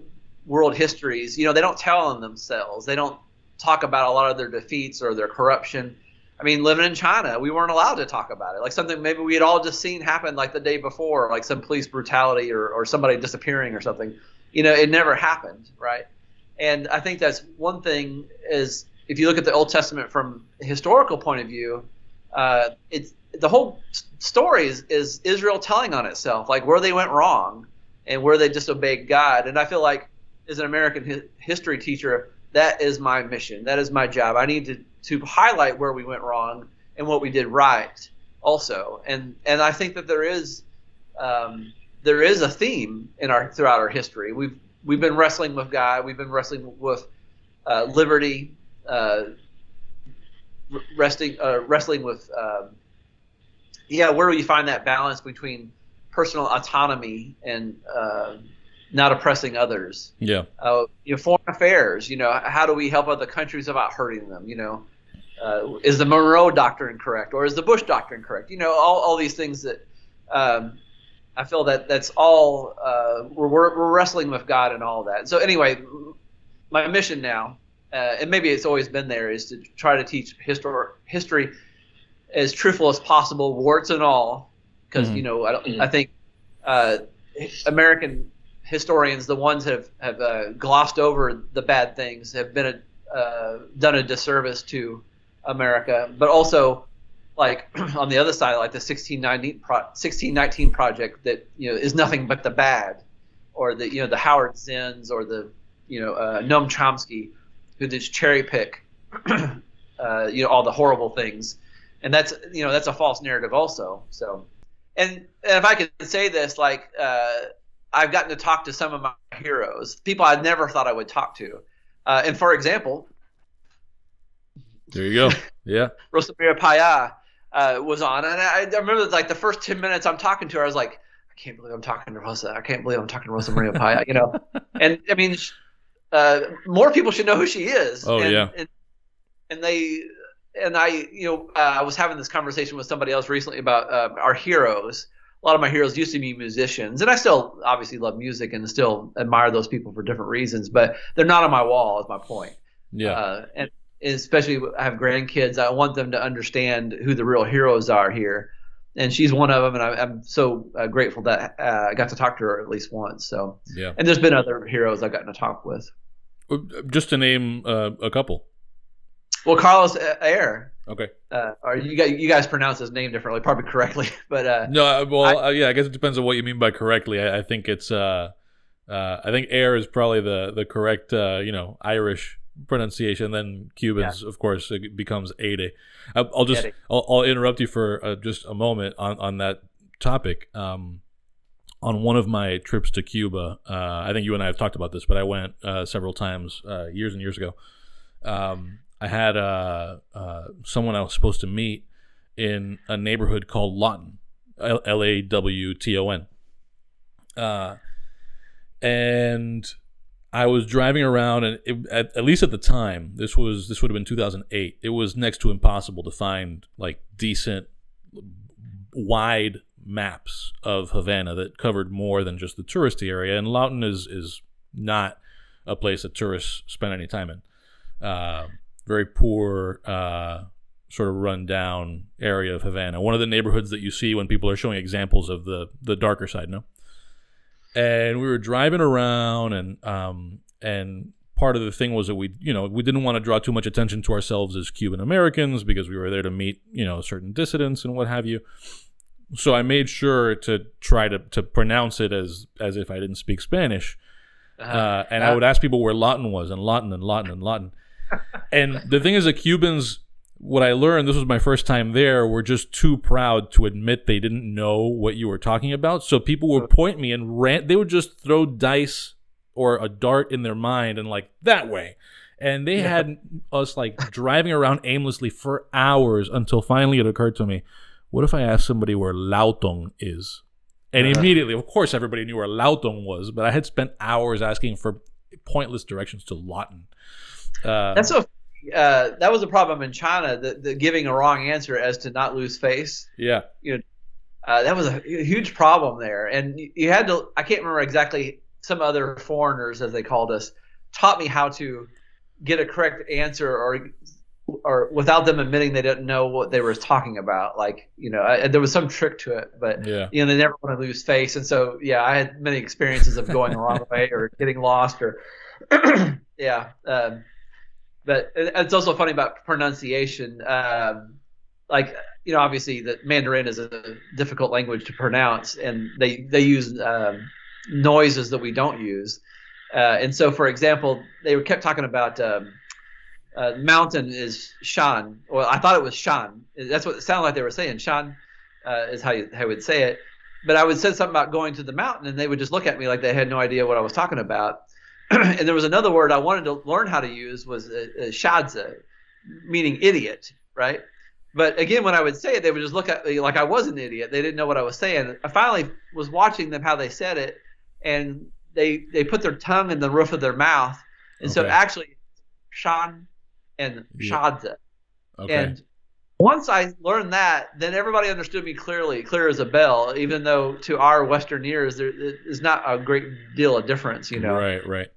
world histories, they don't tell on themselves. They don't talk about a lot of their defeats or their corruption. I mean, living in China, we weren't allowed to talk about it. Like something maybe we had all just seen happen like the day before, like some police brutality or somebody disappearing or something. It never happened, right? And I think that's one thing is, if you look at the Old Testament from a historical point of view, it's the whole story is Israel telling on itself, like where they went wrong and where they disobeyed God. And I feel like as an American history teacher, that is my mission. That is my job. I need to highlight where we went wrong and what we did right also. And I think that there is a theme throughout our history. We've been wrestling with God. We've been wrestling with liberty, wrestling with where do you find that balance between personal autonomy and not oppressing others? Yeah. Foreign affairs. How do we help other countries without hurting them? Is the Monroe Doctrine correct, or is the Bush Doctrine correct? All these things that I feel that's all we're wrestling with God and all that. So anyway, my mission now, and maybe it's always been there, is to try to teach history as truthful as possible, warts and all, because I think American historians, the ones have glossed over the bad things, have been done a disservice to America. But also, like on the other side, like the 1619 project that is nothing but the bad, or the Howard Zinns, or the Noam Chomsky, who just cherry pick all the horrible things, and that's a false narrative also. So, and if I could say this, like I've gotten to talk to some of my heroes, people I never thought I would talk to, and for example, there you go. Yeah. Rosa Maria Paya was on, and I remember like the first 10 minutes I'm talking to her, I was like, I can't believe I'm talking to Rosa. I can't believe I'm talking to Rosa Maria Paya. And I mean, more people should know who she is. Oh, yeah. I was having this conversation with somebody else recently about our heroes. A lot of my heroes used to be musicians, and I still obviously love music and still admire those people for different reasons, but they're not on my wall, is my point. Yeah. And especially I have grandkids, I want them to understand who the real heroes are here. And she's one of them, and I'm so grateful that I got to talk to her at least once. So, yeah. And there's been other heroes I've gotten to talk with. Just to name a couple. Well, Carlos Ayer. Okay. Or you guys pronounce his name differently, probably correctly, but No, well, yeah, I guess it depends on what you mean by correctly. I think it's I think air is probably the correct Irish pronunciation. Then Cubans, of course, it becomes Ade. I'll interrupt you for just a moment on that topic. On one of my trips to Cuba, I think you and I have talked about this, but I went several times years and years ago. I had someone I was supposed to meet in a neighborhood called Lawton, Lawton. And I was driving around, and at least at the time, this would have been 2008. It was next to impossible to find like decent, wide maps of Havana that covered more than just the touristy area. And Lawton is not a place that tourists spend any time in. Very poor, sort of run down area of Havana. One of the neighborhoods that you see when people are showing examples of the darker side, no? And we were driving around, and part of the thing was that we didn't want to draw too much attention to ourselves as Cuban Americans because we were there to meet certain dissidents and what have you. So I made sure to try to pronounce it as if I didn't speak Spanish, and I would ask people where Lawton was, and Lawton and Lawton and Lawton. And the thing is that Cubans, what I learned, this was my first time there, were just too proud to admit they didn't know what you were talking about. So people would point me and they would just throw dice or a dart in their mind and like, that way. And they had us like driving around aimlessly for hours until finally it occurred to me, what if I asked somebody where Lawton is? And immediately, of course, everybody knew where Lawton was, but I had spent hours asking for pointless directions to Lawton. That's that was a problem in China, the giving a wrong answer as to not lose face. Yeah. That was a huge problem there. And you had to, I can't remember exactly, some other foreigners, as they called us, taught me how to get a correct answer or without them admitting they didn't know what they were talking about. Like, there was some trick to it, but they never want to lose face. And so, I had many experiences of going the wrong way or getting lost or, but it's also funny about pronunciation. Obviously the Mandarin is a difficult language to pronounce, and they use noises that we don't use. And so, for example, they kept talking about mountain is shan. Well, I thought it was shan. That's what it sounded like they were saying. Shan is how you would say it. But I would say something about going to the mountain, and they would just look at me like they had no idea what I was talking about. And there was another word I wanted to learn how to use was shadza, meaning idiot, right? But again, when I would say it, they would just look at me like I was an idiot. They didn't know what I was saying. I finally was watching them how they said it, and they put their tongue in the roof of their mouth. And so actually, shan and shadza. Okay. And once I learned that, then everybody understood me clear as a bell, even though to our Western ears, there is not a great deal of difference, Right.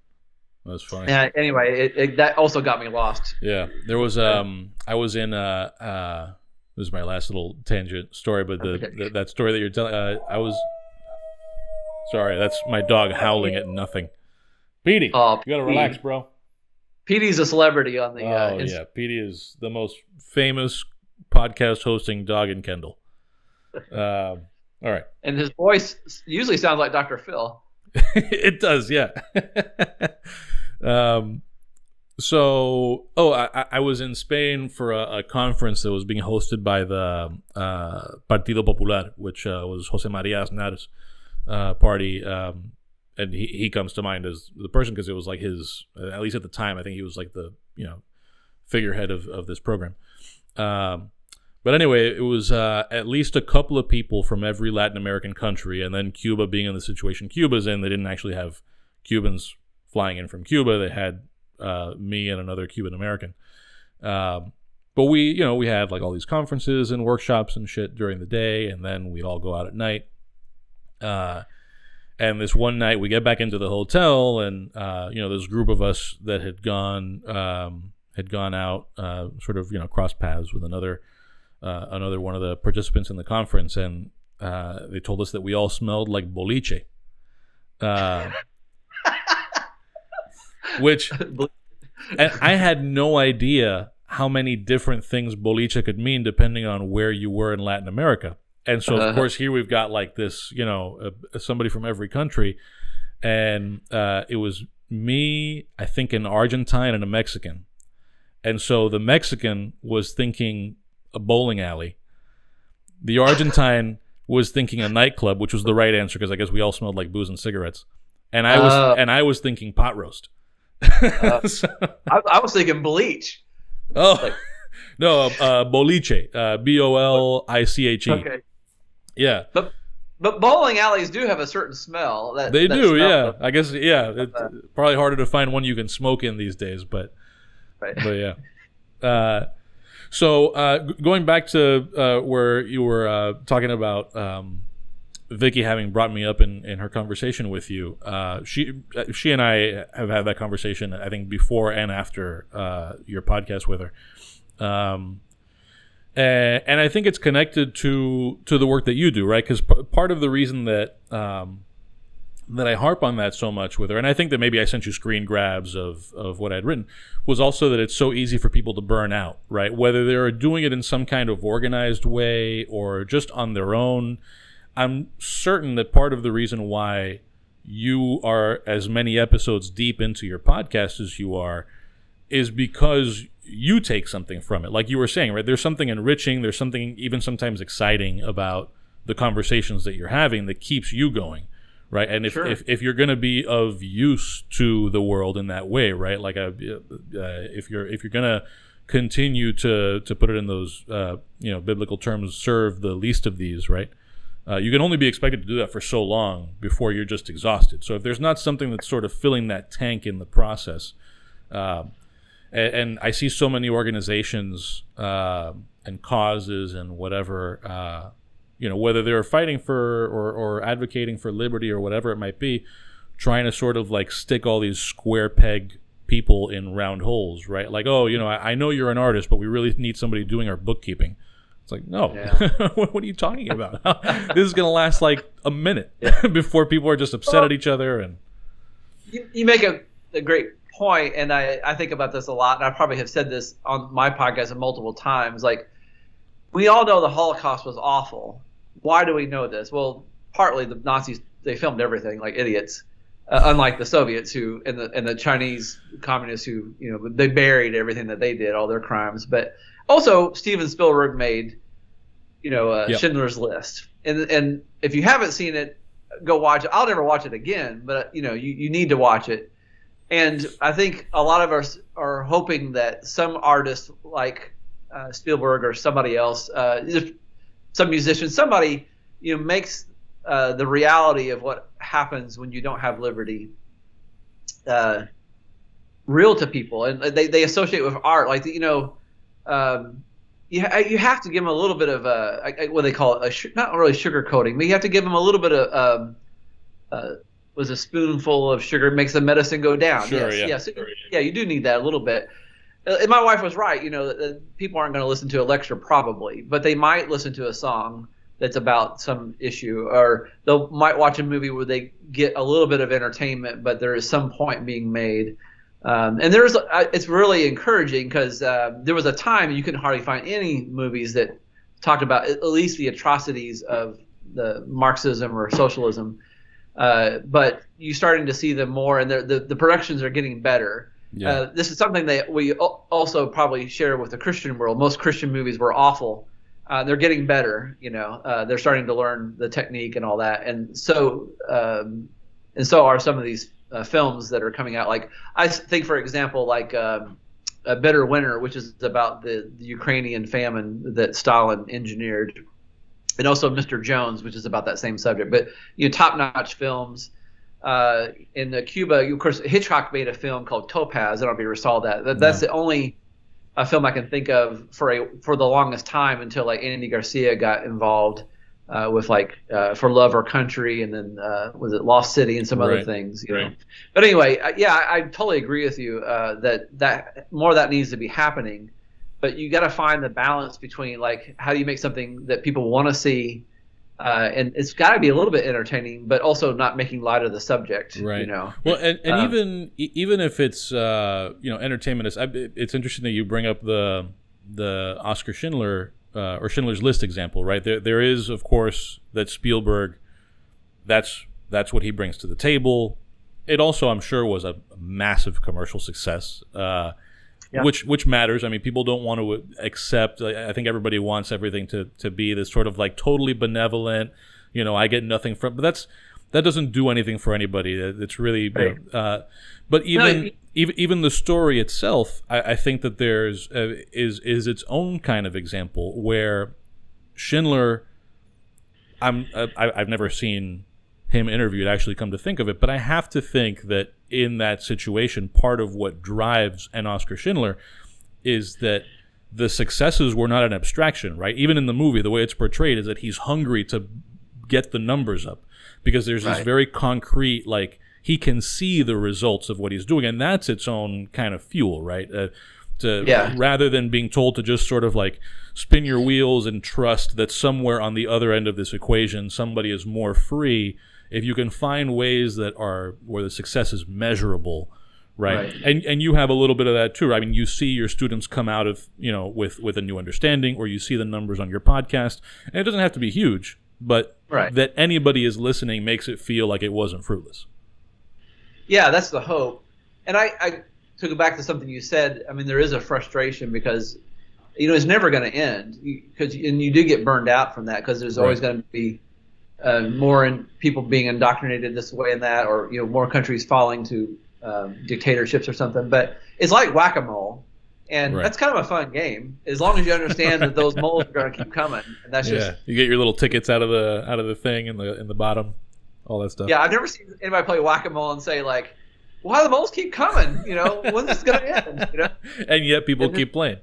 That's funny. Anyway, that also got me lost. Yeah. There was, I was in, this is my last little tangent story, but that story that you're telling, sorry, that's my dog howling at nothing. Petey, you gotta relax, bro. Petey's a celebrity on the, yeah. Petey is the most famous podcast hosting dog in Kendall. All right. And his voice usually sounds like Dr. Phil. It does, yeah. I was in Spain for a conference that was being hosted by the Partido Popular, which was Jose Maria Aznar's party. And he comes to mind as the person because it was like his, at least at the time, I think he was like the, figurehead of this program. But anyway, it was at least a couple of people from every Latin American country, and then Cuba being in the situation Cuba's in, they didn't actually have Cubans flying in from Cuba. They had me and another Cuban American. But we had like all these conferences and workshops and shit during the day, and then we'd all go out at night. And this one night we get back into the hotel, and this group of us that had gone out, sort of cross paths with another one of the participants in the conference, and they told us that we all smelled like boliche, which, and I had no idea how many different things boliche could mean depending on where you were in Latin America. And so, of course, here we've got like this, somebody from every country. And it was me, I think, an Argentine and a Mexican. And so the Mexican was thinking a bowling alley. The Argentine was thinking a nightclub, which was the right answer because I guess we all smelled like booze and cigarettes. And I was thinking pot roast. So, I was thinking bleach. Oh, no, boliche, Boliche. Okay. Yeah. But bowling alleys do have a certain smell. They do, yeah. I guess, yeah. It's probably harder to find one you can smoke in these days, but yeah. So going back to where you were talking about Vicky having brought me up in her conversation with you, she and I have had that conversation, I think, before and after your podcast with her. And I think it's connected to the work that you do, right? Because part of the reason that I harp on that so much with her, and I think that maybe I sent you screen grabs of what I'd written, was also that it's so easy for people to burn out, right? Whether they're doing it in some kind of organized way or just on their own. I'm certain that part of the reason why you are as many episodes deep into your podcast as you are is because you take something from it. Like you were saying, right? There's something enriching, there's something even sometimes exciting about the conversations that you're having that keeps you going, right? And if you're going to be of use to the world in that way, right? Like if you're going to continue to put it in those biblical terms, serve the least of these, right? You can only be expected to do that for so long before you're just exhausted. So if there's not something that's sort of filling that tank in the process, and I see so many organizations and causes and whatever, whether they're fighting for or advocating for liberty or whatever it might be, trying to sort of like stick all these square peg people in round holes, right? Like, I know you're an artist, but we really need somebody doing our bookkeeping. It's like, no, what are you talking about? This is going to last like a minute before people are just upset at each other. And you make a great point, and I think about this a lot, and I probably have said this on my podcast multiple times. Like, we all know the Holocaust was awful. Why do we know this? Well, partly the Nazis, they filmed everything like idiots, unlike the Soviets and the Chinese communists who, they buried everything that they did, all their crimes. But also, Steven Spielberg made, Schindler's List, and if you haven't seen it, go watch it. I'll never watch it again, but you need to watch it. And I think a lot of us are hoping that some artist like Spielberg or somebody else, some musician, somebody, makes the reality of what happens when you don't have liberty real to people, and they associate with art, like you have to give them a little bit of what they call it, not really sugar coating, but you have to give them a little bit of was a spoonful of sugar makes the medicine go down. Sure, yes. Yeah, you do need that a little bit. And my wife was right. People aren't going to listen to a lecture probably, but they might listen to a song that's about some issue, or they might watch a movie where they get a little bit of entertainment, but there is some point being made. And it's really encouraging because there was a time you couldn't hardly find any movies that talked about at least the atrocities of the Marxism or socialism. But you're starting to see them more, and the productions are getting better. Yeah. This is something that we also probably share with the Christian world. Most Christian movies were awful. They're getting better. They're starting to learn the technique and all that, and so are some of these films that are coming out. Like I think, for example, like A Bitter Winter, which is about the Ukrainian famine that Stalin engineered. And also Mr. Jones, which is about that same subject. But top-notch films. In Cuba, of course, Hitchcock made a film called Topaz. I don't know if you ever saw that. That's the only film I can think of for the longest time until like Andy Garcia got involved with like For Love or Country, and then was it Lost City and some other things. But anyway, I totally agree with you that more of that needs to be happening. But you got to find the balance between like how do you make something that people want to see, and it's got to be a little bit entertaining, but also not making light of the subject. Right. You know. Well, and even if it's entertainment, it's interesting that you bring up the Oscar Schindler or Schindler's List example, right? There is, of course, that Spielberg. That's what he brings to the table. It also, I'm sure, was a massive commercial success. Yeah. Which matters. I mean, people don't want to accept. I think everybody wants everything to be this sort of like totally benevolent. I get nothing from. But that doesn't do anything for anybody. It's really. Right. But even the story itself, I think that there's is its own kind of example where Schindler. I've never seen him interviewed, actually, come to think of it, but I have to think that in that situation, part of what drives an Oscar Schindler is that the successes were not an abstraction, right? Even in the movie, the way it's portrayed is that he's hungry to get the numbers up because there's this very concrete, like, he can see the results of what he's doing, and that's its own kind of fuel, right? Rather than being told to just sort of like spin your wheels and trust that somewhere on the other end of this equation somebody is more free. If you can find ways that are where the success is measurable, right? And you have a little bit of that too. I mean, you see your students come out of with a new understanding, or you see the numbers on your podcast, and it doesn't have to be huge, but that anybody is listening makes it feel like it wasn't fruitless. Yeah, that's the hope. And I to go back to something you said, I mean, there is a frustration because it's never going to end and you do get burned out from that because there's always going to be more people being indoctrinated this way and that, or more countries falling to dictatorships or something. But it's like whack-a-mole, and that's kind of a fun game as long as you understand that those moles are going to keep coming. And that's just you get your little tickets out of the thing in the bottom, all that stuff. Yeah, I've never seen anybody play whack-a-mole and say like, "Why do the moles keep coming? When's this going to end?" And yet people keep playing.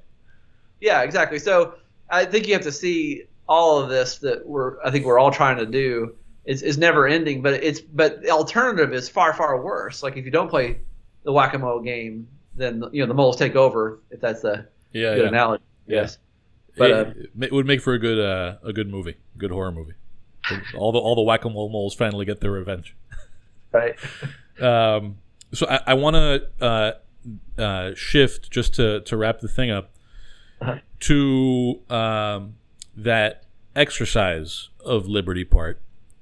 Yeah, exactly. So I think you have to see all of this that I think we're all trying to do is never ending, but the alternative is far, far worse. Like if you don't play the whack-a-mole game, then the moles take over, if that's the good analogy. Yes. But it would make for a good movie, good horror movie. All the whack-a-mole moles finally get their revenge. Right. So I want to shift just to wrap the thing up to that exercise of liberty part.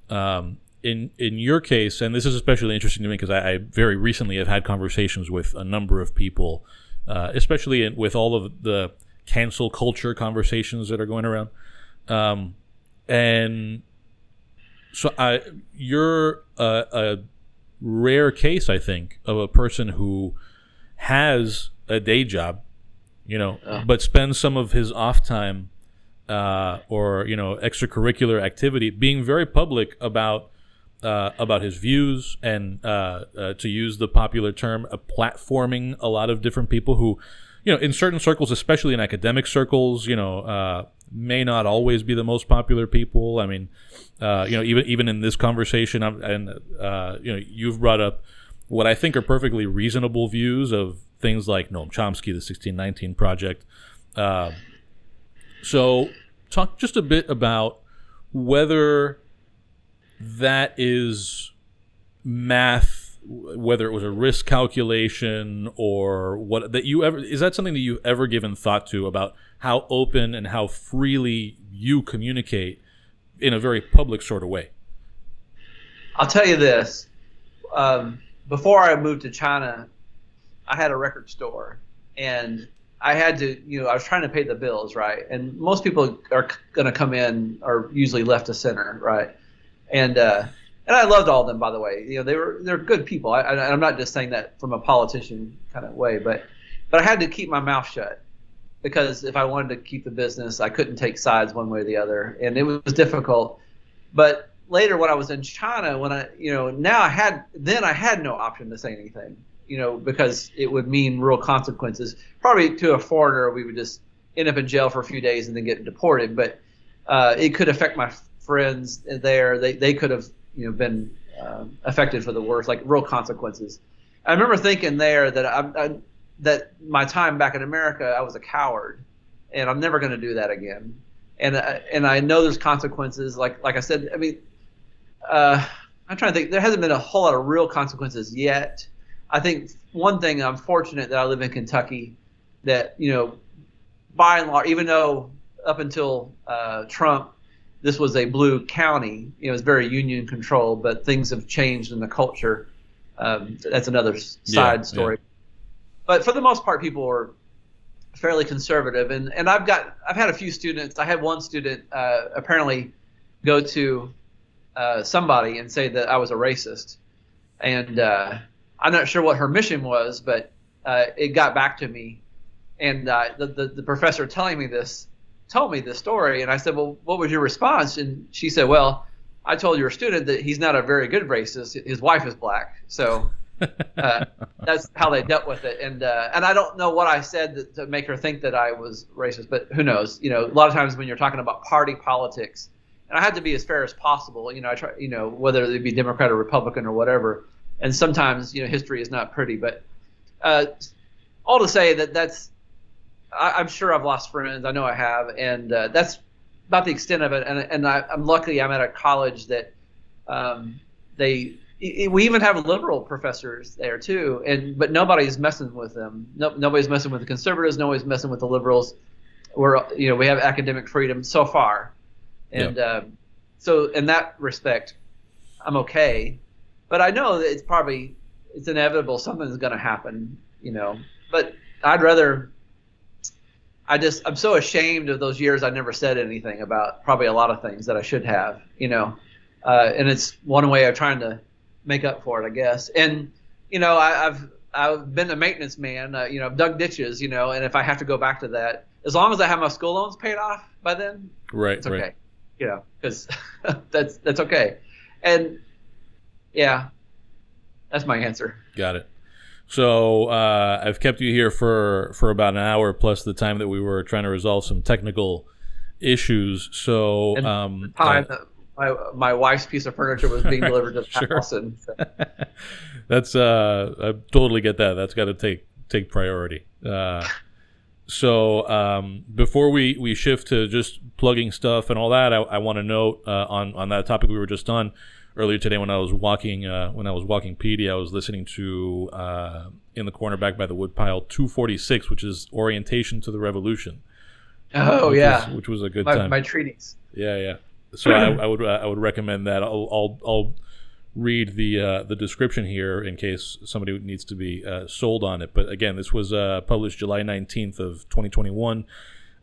In your case, and this is especially interesting to me because I very recently have had conversations with a number of people, especially with all of the cancel culture conversations that are going around. And so you're a rare case, I think, of a person who has a day job, but spends some of his off time or extracurricular activity being very public about his views and to use the popular term, platforming a lot of different people who, in certain circles, especially in academic circles, may not always be the most popular people. I mean, even in this conversation, you've brought up what I think are perfectly reasonable views of things like Noam Chomsky, the 1619 Project. So talk just a bit about whether that is math, whether it was a risk calculation or what that you ever, is that something that you've ever given thought to about how open and how freely you communicate in a very public sort of way? I'll tell you this. Before I moved to China, I had a record store, and I had to, I was trying to pay the bills, right? And most people are going to come in are usually left of center, right? And I loved all of them, by the way. They're good people. I'm not just saying that from a politician kind of way, but I had to keep my mouth shut because if I wanted to keep the business, I couldn't take sides one way or the other, and it was difficult. But later, when I was in China, when I had no option to say anything. Because it would mean real consequences. Probably to a foreigner, we would just end up in jail for a few days and then get deported. But it could affect my friends there. They could have, been affected for the worst, like real consequences. I remember thinking there that that my time back in America, I was a coward, and I'm never going to do that again. and I know there's consequences. Like I said, I mean, I'm trying to think. There hasn't been a whole lot of real consequences yet. I think one thing, I'm fortunate that I live in Kentucky, that, you know, by and large, even though up until Trump, this was a blue county, you know, it's very union controlled, but things have changed in the culture. That's another side story. Yeah. But for the most part, people are fairly conservative. And I've had a few students. I had one student apparently go to somebody and say that I was a racist. And I'm not sure what her mission was, but it got back to me. And the professor told me this story, and I said, well, what was your response? And she said, well, I told your student that he's not a very good racist. His wife is black. So that's how they dealt with it. And I don't know what I said to make her think that I was racist, but who knows? You know, a lot of times when you're talking about party politics, and I had to be as fair as possible. You know, I try, you know, whether it be Democrat or Republican or whatever. And sometimes, you know, history is not pretty, but all to say that I'm sure I've lost friends. I know I have, and that's about the extent of it. And I'm lucky I'm at a college that we even have liberal professors there too, but nobody's messing with them. Nobody's messing with the conservatives. Nobody's messing with the liberals. We have academic freedom so far, and so in that respect, I'm okay. But I know that it's inevitable. Something's going to happen, you know. But I'm so ashamed of those years I never said anything about probably a lot of things that I should have, you know. And it's one way of trying to make up for it, I guess. And, you know, I've been a maintenance man, you know, I've dug ditches, you know, and if I have to go back to that, as long as I have my school loans paid off by then, it's okay. Right. You know, because that's okay. And yeah, that's my answer. Got it. So I've kept you here for about an hour plus the time that we were trying to resolve some technical issues. So my wife's piece of furniture was being delivered to the house. And so. That's I totally get that. That's got to take priority. So before we shift to just plugging stuff and all that, I want to note on that topic we were just on. Earlier today, when I was walking PD, I was listening to In the Corner back by the Woodpile 246, which is Orientation to the Revolution. Oh, which was a good time. My treatise. Yeah. So I would recommend that. I'll read the description here in case somebody needs to be sold on it. But again, this was published July 19th of 2021.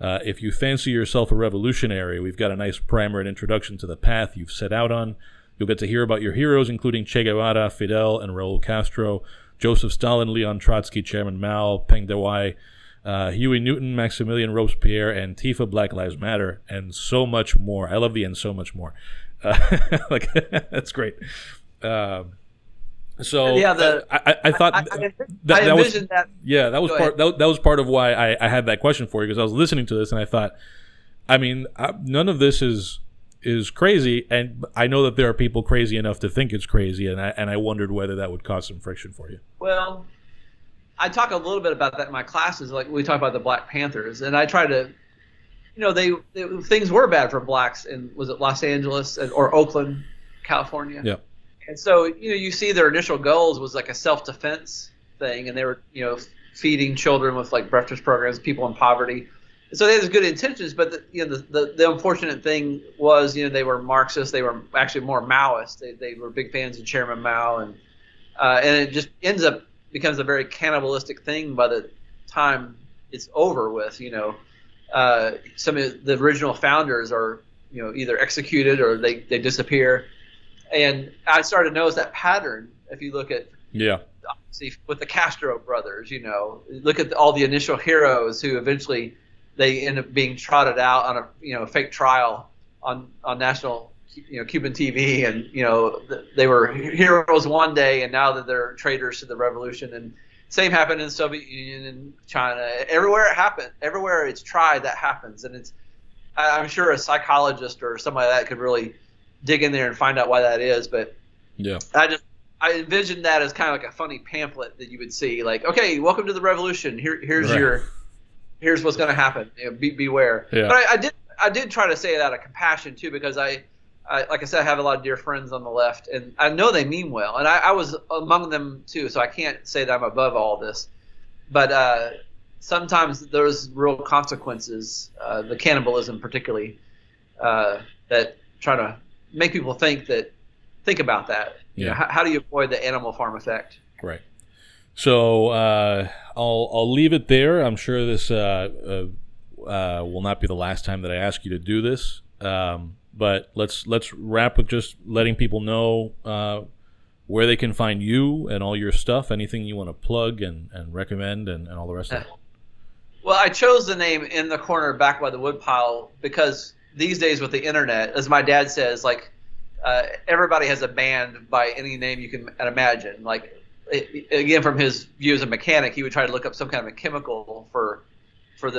If you fancy yourself a revolutionary, we've got a nice primer and introduction to the path you've set out on. You'll get to hear about your heroes, including Che Guevara, Fidel, and Raul Castro, Joseph Stalin, Leon Trotsky, Chairman Mao, Peng Dehuai, Huey Newton, Maximilian Robespierre, Antifa, Black Lives Matter, and so much more. I love the "and so much more." That's great. So yeah, I thought I envisioned that. Yeah, that was part. That was part of why I had that question for you, because I was listening to this and I thought, I mean, none of this is crazy, and I know that there are people crazy enough to think it's crazy, and I wondered whether that would cause some friction for you. Well, I talk a little bit about that in my classes, like we talk about the Black Panthers, and I try to, you know, things were bad for blacks in, was it Los Angeles or Oakland, California? Yeah. And so, you know, you see their initial goals was like a self-defense thing, and they were, you know, feeding children with like breakfast programs, people in poverty. So they had good intentions, but the unfortunate thing was, you know, they were Marxists. They were actually more Maoist. They were big fans of Chairman Mao, and it just becomes a very cannibalistic thing by the time it's over with. You know, some of the original founders are, you know, either executed or they disappear, and I started to notice that pattern. If you look at obviously with the Castro brothers, you know, look at all the initial heroes who eventually they end up being trotted out on a fake trial on national Cuban TV, and you know they were heroes one day, and now that they're traitors to the revolution. And same happened in the Soviet Union and China. Everywhere it happened, everywhere it's tried, that happens. And I'm sure a psychologist or somebody like that could really dig in there and find out why that is. But yeah, I envisioned that as kind of like a funny pamphlet that you would see, like, okay, welcome to the revolution. Here's right. Here's what's going to happen. You know, beware. Yeah. But I did try to say it out of compassion too, because I like I said, I have a lot of dear friends on the left, and I know they mean well, and I was among them too, so I can't say that I'm above all this. But sometimes there's real consequences, the cannibalism particularly, that try to make people think about that. Yeah. You know, how do you avoid the animal farm effect? Right. So I'll leave it there. I'm sure this will not be the last time that I ask you to do this. But let's wrap with just letting people know where they can find you and all your stuff, anything you want to plug and recommend and all the rest of it. Well, I chose the name In the Corner Back by the Woodpile because these days with the internet, as my dad says, like everybody has a band by any name you can imagine. Like again, from his view as a mechanic, he would try to look up some kind of a chemical for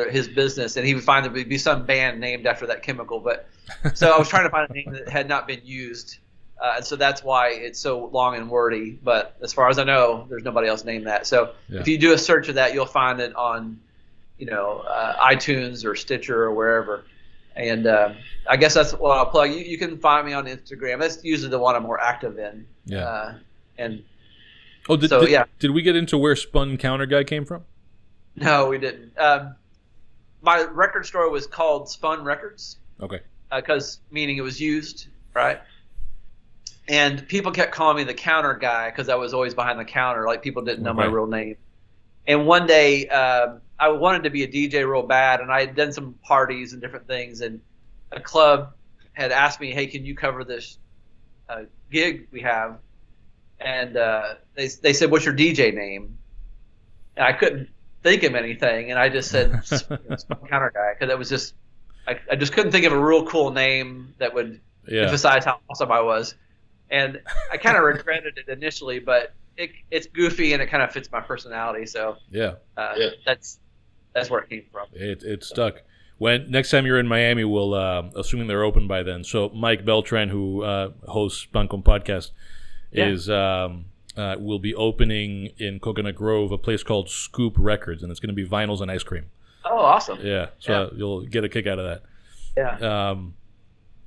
his business, and he would find there would be some band named after that chemical. But so I was trying to find a name that had not been used, and so that's why it's so long and wordy. But as far as I know, there's nobody else named that. So if you do a search of that, you'll find it on, iTunes or Stitcher or wherever. And I guess that's what I'll plug. You can find me on Instagram. That's usually the one I'm more active in. Yeah. Did we get into where Spun Counterguy came from? No, we didn't. My record store was called Spun Records. Okay. Because meaning it was used, right? And people kept calling me the counter guy because I was always behind the counter. Like people didn't know my real name. And one day I wanted to be a DJ real bad, and I had done some parties and different things, and a club had asked me, "Hey, can you cover this gig we have?" And they said, "What's your DJ name?" And I couldn't think of anything, and I just said Spun Counterguy because it was just I just couldn't think of a real cool name that would emphasize how awesome I was. And I kind of regretted it initially, but it's goofy and it kind of fits my personality. So that's where it came from. It stuck. When next time you're in Miami, we'll assuming they're open by then. So Mike Beltran, who hosts Spun Podcast, is will be opening in Coconut Grove a place called Scoop Records, and it's going to be vinyls and ice cream. Oh, awesome! Yeah, so you'll get a kick out of that. Yeah.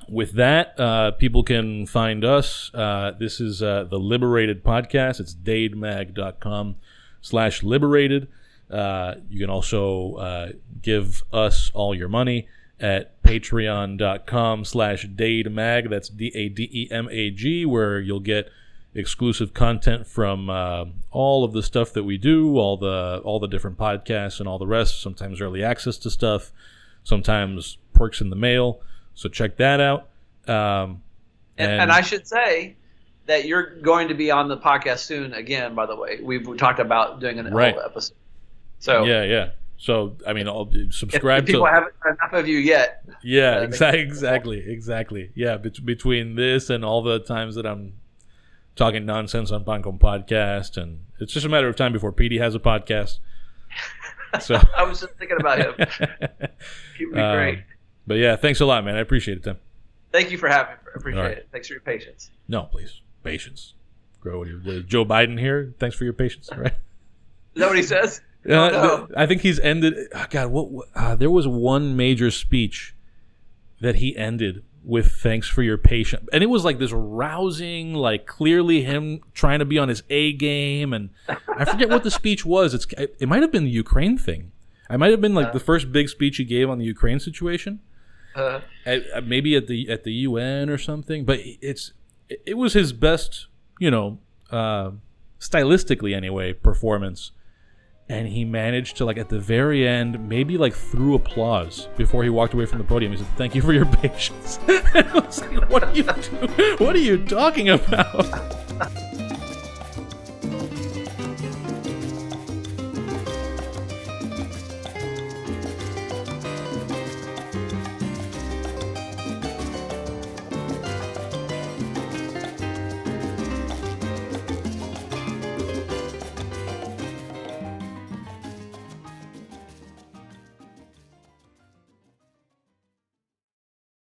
With that, people can find us. This is the Liberated Podcast. It's dademag.com/liberated. You can also give us all your money at patreon.com/dademag. That's DADEMAG, where you'll get exclusive content from all of the stuff that we do, all the different podcasts and all the rest. Sometimes early access to stuff, sometimes perks in the mail. So check that out. And I should say that you're going to be on the podcast soon again, by the way. We've talked about doing an episode. So yeah. So, I mean, I'll subscribe if people haven't heard enough of you yet. Yeah, exactly. Yeah, between this and all the times that I'm talking nonsense on Buncombe Podcast, and it's just a matter of time before Petey has a podcast. So I was just thinking about him. He would be great. But yeah, thanks a lot, man. I appreciate it, Tim. Thank you for having me. I appreciate it. Thanks for your patience. No, please. Patience. Grow Joe Biden here. Thanks for your patience. Right? Is that what he says? No. I think he's ended. God, there was one major speech that he ended with "Thanks for your patience," and it was like this rousing, like clearly him trying to be on his A game. And I forget what the speech was. It might have been the Ukraine thing. I might have been like the first big speech he gave on the Ukraine situation. Maybe at the UN or something. But it was his best, stylistically anyway, performance. And he managed to, like, at the very end, maybe like through applause before he walked away from the podium. He said, "Thank you for your patience." And I was like, what are you talking about?